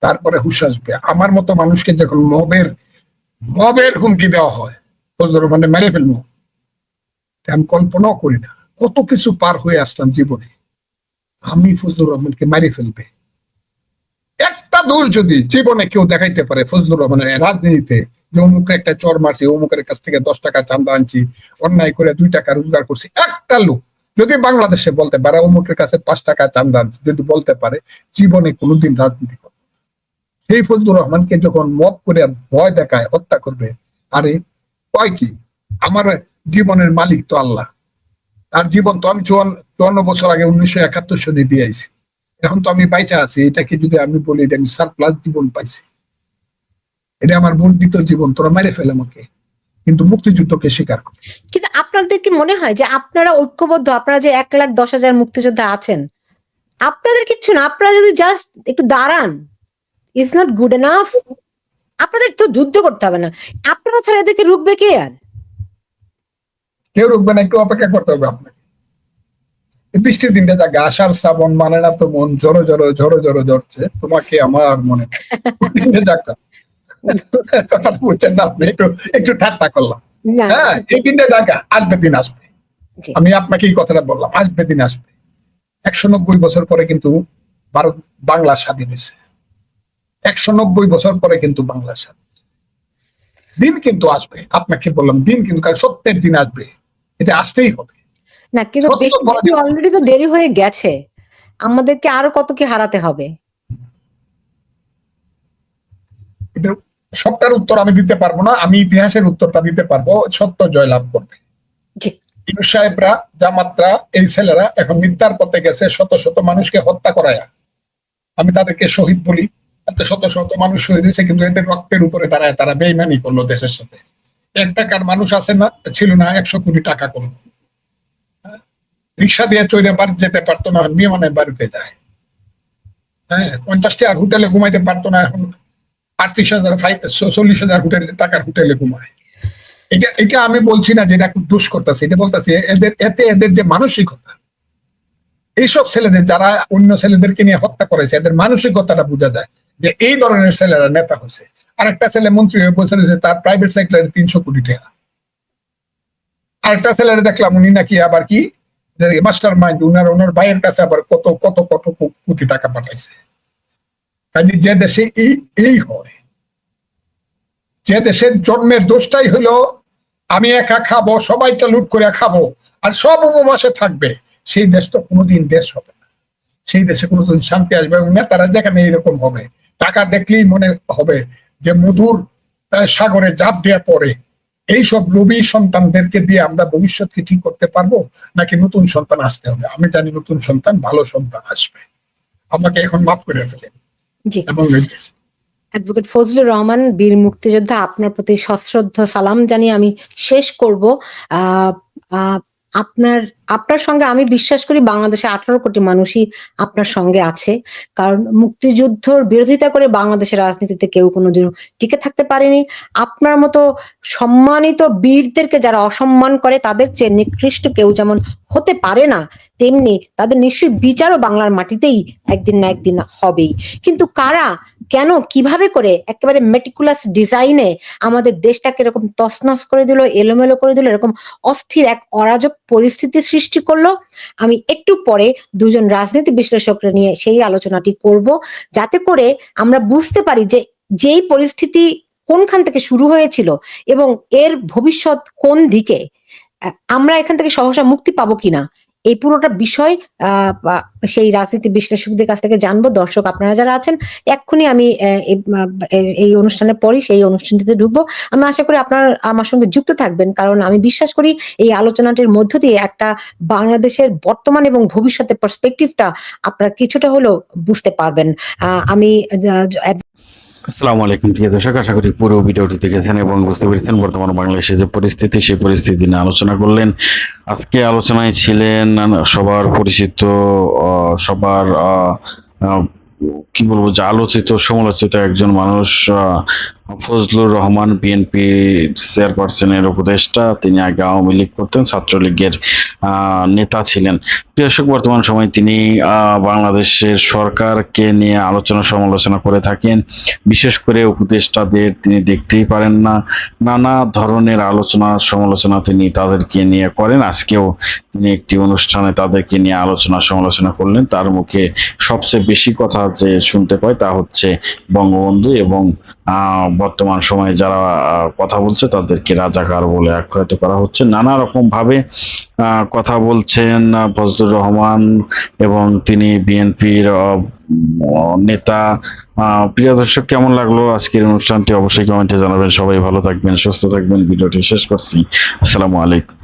তারপরে হুঁশ আসবে। আমার মতো মানুষকে যখন মবের হুমকি দেওয়া হয়, ফজলুর রহমানে মেরে ফেলবো, আমি কল্পনাও করি না। কত কিছু পার হয়ে আসলাম জীবনে, আমি ফজলুর রহমানকে মেরে ফেলবে, একটা দোষ যদি জীবনে কেউ দেখাইতে পারে ফজলুর রহমানের রাজনীতিতে, যে অমুকে একটা চর মারছি, অমুকের কাছ থেকে 10 টাকা চান্দা আনছি, অন্যায় করে 2 টাকা রোজগার করছি, একটা লোক যদি বাংলাদেশে বলতে পারে অমুকের কাছে 5 টাকা চান্দা আনছি, যদি বলতে পারে, জীবনে কোনোদিন রাজনীতি করবে। সেই ফজলুর রহমানকে যখন মত করে ভয় দেখায় হত্যা করবে, আরে কয় কি, আমার জীবনের মালিক তো আল্লাহ। আর জীবন তো আমি 54 বছর আগে 1971 সালে দিয়ে আইছি, এখন তো আমি বাইচা আছি, এটাকে যদি আমি বলি এটা আমি সারপ্লাস জীবন পাইছি, এটা আমার বর্ধিত জীবন, তোরা মেরে ফেলে আমাকে, কিন্তু মুক্তিযুদ্ধকে স্বীকার করে। কিন্তু আপনাদের কি মনে হয় যে আপনারা ঐক্যবদ্ধ, আপনারা যে 1,10,000 মুক্তিযোদ্ধা আছেন, আপনাদের কিচ্ছু না, আপনারা যদি জাস্ট একটু দাঁড়ান, ইজ নট গুড এনাফ? আপনাদের তো যুদ্ধ করতে হবে না, আপনারা ছাড়া এদেরকে রুখবে কে আর? কেউ রুখবে না, একটু অপেক্ষা করতে হবে আপনাকে। এই বৃষ্টির দিনটা যাকে আষাঢ় শ্রাবণ মানে না তো মন, ঝড়ো ঝড়ো ঝড়ো ঝড়ো ঝরছে, তোমাকে আমার মনে নাই, ওই দিনটা যাকটা কথা বুঝছেন না আপনি, একটু একটু ঠাট্টা করলাম। না, হ্যাঁ, এই দিনটা যাকা আসবে, দিন আসবে, জি। আমি আপনাকে এই কথাটা বললাম, আসবে দিন আসবে। 190 বছর পরে কিন্তু ভারত, বাংলা স্বাধীন হয়েছে, 190 বছর পরে কিন্তু বাংলা স্বাধীন। দিন কিন্তু আসবে, আপনাকে বললাম দিন কিন্তু, কারণ সত্যের দিন আসবে, এটা আসতেই হবে। না, কিন্তু সত্য বেশি পরাজয়, অলরেডি তো দেরি হয়ে গেছে, আমাদেরকে আরো কত কি হারাতে হবে? এটা সবটার উত্তর আমি দিতে পারবো না, আমি ইতিহাসের উত্তরটা দিতে পারবো, সত্য জয়লাভ করবে। জি। ইউনূস সাহেবরা, জামাতরা, এই ছেলেরা এখন মিথ্যার পথে গেছে, শত শত মানুষকে হত্যা করায়া, আমি তাদেরকে শহীদ বলি, এত শত শত মানুষ শহীদ হয়েছে, কিন্তু এদের রক্তের উপরে দাঁড়ায় তারা বেইমানি করলো দেশের সাথে। 1 টাকার মানুষ আছে না, ছিল না, 100 কোটি টাকা করলো। রিক্সা দিয়ে চৈরে বাড়ি যেতে পারতো না, বিমানের বাড়িতে যায়। হ্যাঁ, 50 টাকার হোটেলে ঘুমাইতে পারতো না, এখন 38,000 40,000 টাকার হোটেলে ঘুমায়। এটা এটা আমি বলছি না যে এটা খুব দোষ করতেছে, এটা বলতেছি এদের যে মানসিকতা, এইসব ছেলেদের যারা অন্য ছেলেদেরকে নিয়ে হত্যা করেছে, এদের মানসিকতাটা বোঝা যায় যে এই ধরনের ছেলেরা নেতা হয়েছে। আরেকটা ছেলে মন্ত্রী হয়ে বলছিল যে তার প্রাইভেট সেক্টরে 300 কোটি টাকা। আরেকটা ছেলের দেখলাম উনি নাকি আবার কি মাস্টার মাইন্ড, ওনার ভাইয়ের কাছে আবার কত কত কত কোটি টাকা পাঠাইছে। কাজে যে দেশে এই হয়, যে দেশের জন্মের দোষটাই হলো আমি একা খাবো, সবাইটা লুট করে খাবো, আর সব উপবাসে থাকবে, সেই দেশ তো কোনোদিন দেশ হবে না, সেই দেশে কোনোদিন শান্তি আসবে। এবং নেতারা যেখানে এরকম হবে, টাকা দেখলেই মনে হবে যে মধুর সাগরে ঝাঁপ দেওয়া পড়ে, এইসব লোভী সন্তানদেরকে দিয়ে আমরা ভবিষ্যৎকে ঠিক করতে পারবো, নাকি নতুন সন্তান আসতে হবে? আমি জানি নতুন সন্তান, ভালো সন্তান আসবে, আমাকে এখন মাফ করে ফেলে। জি। এবং অ্যাডভোকেট ফজলুর রহমান, বীর মুক্তিযোদ্ধা, আপনার প্রতি সশ্রদ্ধ সালাম জানিয়ে আমি শেষ করব। আহ আহ আপনার আপনার সঙ্গে আমি বিশ্বাস করি বাংলাদেশে 18 কোটি মানুষই আপনার সঙ্গে আছে, কারণ মুক্তিযুদ্ধর বিরোধিতা করে বাংলাদেশের রাজনীতিতে কেউ কোনোদিনও টিকে থাকতে পারেনি। আপনার মতো সম্মানিত বীরদেরকে যারা অসম্মান করে, তাদের চেয়ে নিকৃষ্ট কেউ যেমন হতে পারে না, তেমনি তাদের নিশ্চয়ই বিচারও বাংলার মাটিতেই একদিন না একদিন হবেই। কিন্তু কারা, কেন, কিভাবে করে একেবারে মেটিকুলাস ডিজাইনে আমাদের দেশটাকে এরকম তছনছ করে দিল, এলোমেলো করে দিল, এরকম অস্থির এক অরাজক পরিস্থিতি সৃষ্টি করলো, আমি একটু পরে দুজন রাজনীতি বিশ্লেষকরা নিয়ে সেই আলোচনাটি করব, যাতে করে আমরা বুঝতে পারি যে যেই পরিস্থিতি কোনখান থেকে শুরু হয়েছিল এবং এর ভবিষ্যৎ কোন দিকে, আমরা এখান থেকে সহসা মুক্তি পাবো কিনা, এই পুরোটা বিষয় সেই রাজনীতি বিশ্লেষকদের কাছ থেকে জানবো। দর্শক আপনারা যারা আছেন, এক্ষুনি আমি এই অনুষ্ঠানের পরই সেই অনুষ্ঠানটিতে ঢুকবো। আমি আশা করি আপনারা আমার সঙ্গে যুক্ত থাকবেন, কারণ আমি বিশ্বাস করি এই আলোচনাটির মধ্য দিয়ে একটা বাংলাদেশের বর্তমান এবং ভবিষ্যতের পার্সপেক্টিভটা আপনারা কিছুটা হলেও বুঝতে পারবেন। আমি আসসালামু আলাইকুম প্রিয় দর্শক, আশা করি পুরো ভিডিওটি দেখেছেন এবং বুঝতে পেরেছেন বর্তমান বাংলাদেশে যে পরিস্থিতি, সেই পরিস্থিতি নিয়ে আলোচনা করলেন। আজকে আলোচনায় ছিলেন সবার পরিচিত, সবার আহ, কি বলবো, যে আলোচিত সমালোচিত একজন মানুষ, ফজলুর রহমান, বিএনপি চেয়ারপারসনের উপদেষ্টা। তিনি আগে আওয়ামী লীগ করতেন, ছাত্রলীগের নেতা ছিলেন। দর্শক, বর্তমান সময়ে তিনি বাংলাদেশের সরকারকে নিয়ে আলোচনা সমালোচনা করে থাকেন। বিশেষ করে উপদেষ্টাদের তিনি দেখতেই পারেন না, নানা ধরনের আলোচনা সমালোচনা তিনি তাদেরকে নিয়ে করেন। আজকেও তিনি একটি অনুষ্ঠানে তাদেরকে নিয়ে আলোচনা সমালোচনা করলেন। তার মুখে সবচেয়ে বেশি কথা যে শুনতে পায় তা হচ্ছে বঙ্গবন্ধু এবং বর্তমান সময়ে যারা কথা বলছে তাদেরকে রাজাকার বলে আখ্যায়িত করা হচ্ছে। নানা রকম ভাবে কথা বলছেন ফজলুর রহমান, এবং তিনি বিএনপির নেতা। প্রিয় দর্শক, কেমন লাগলো আজকের অনুষ্ঠানটি অবশ্যই কমেন্টে জানাবেন। সবাই ভালো থাকবেন, সুস্থ থাকবেন। ভিডিওটি শেষ করছি। আসসালামু আলাইকুম।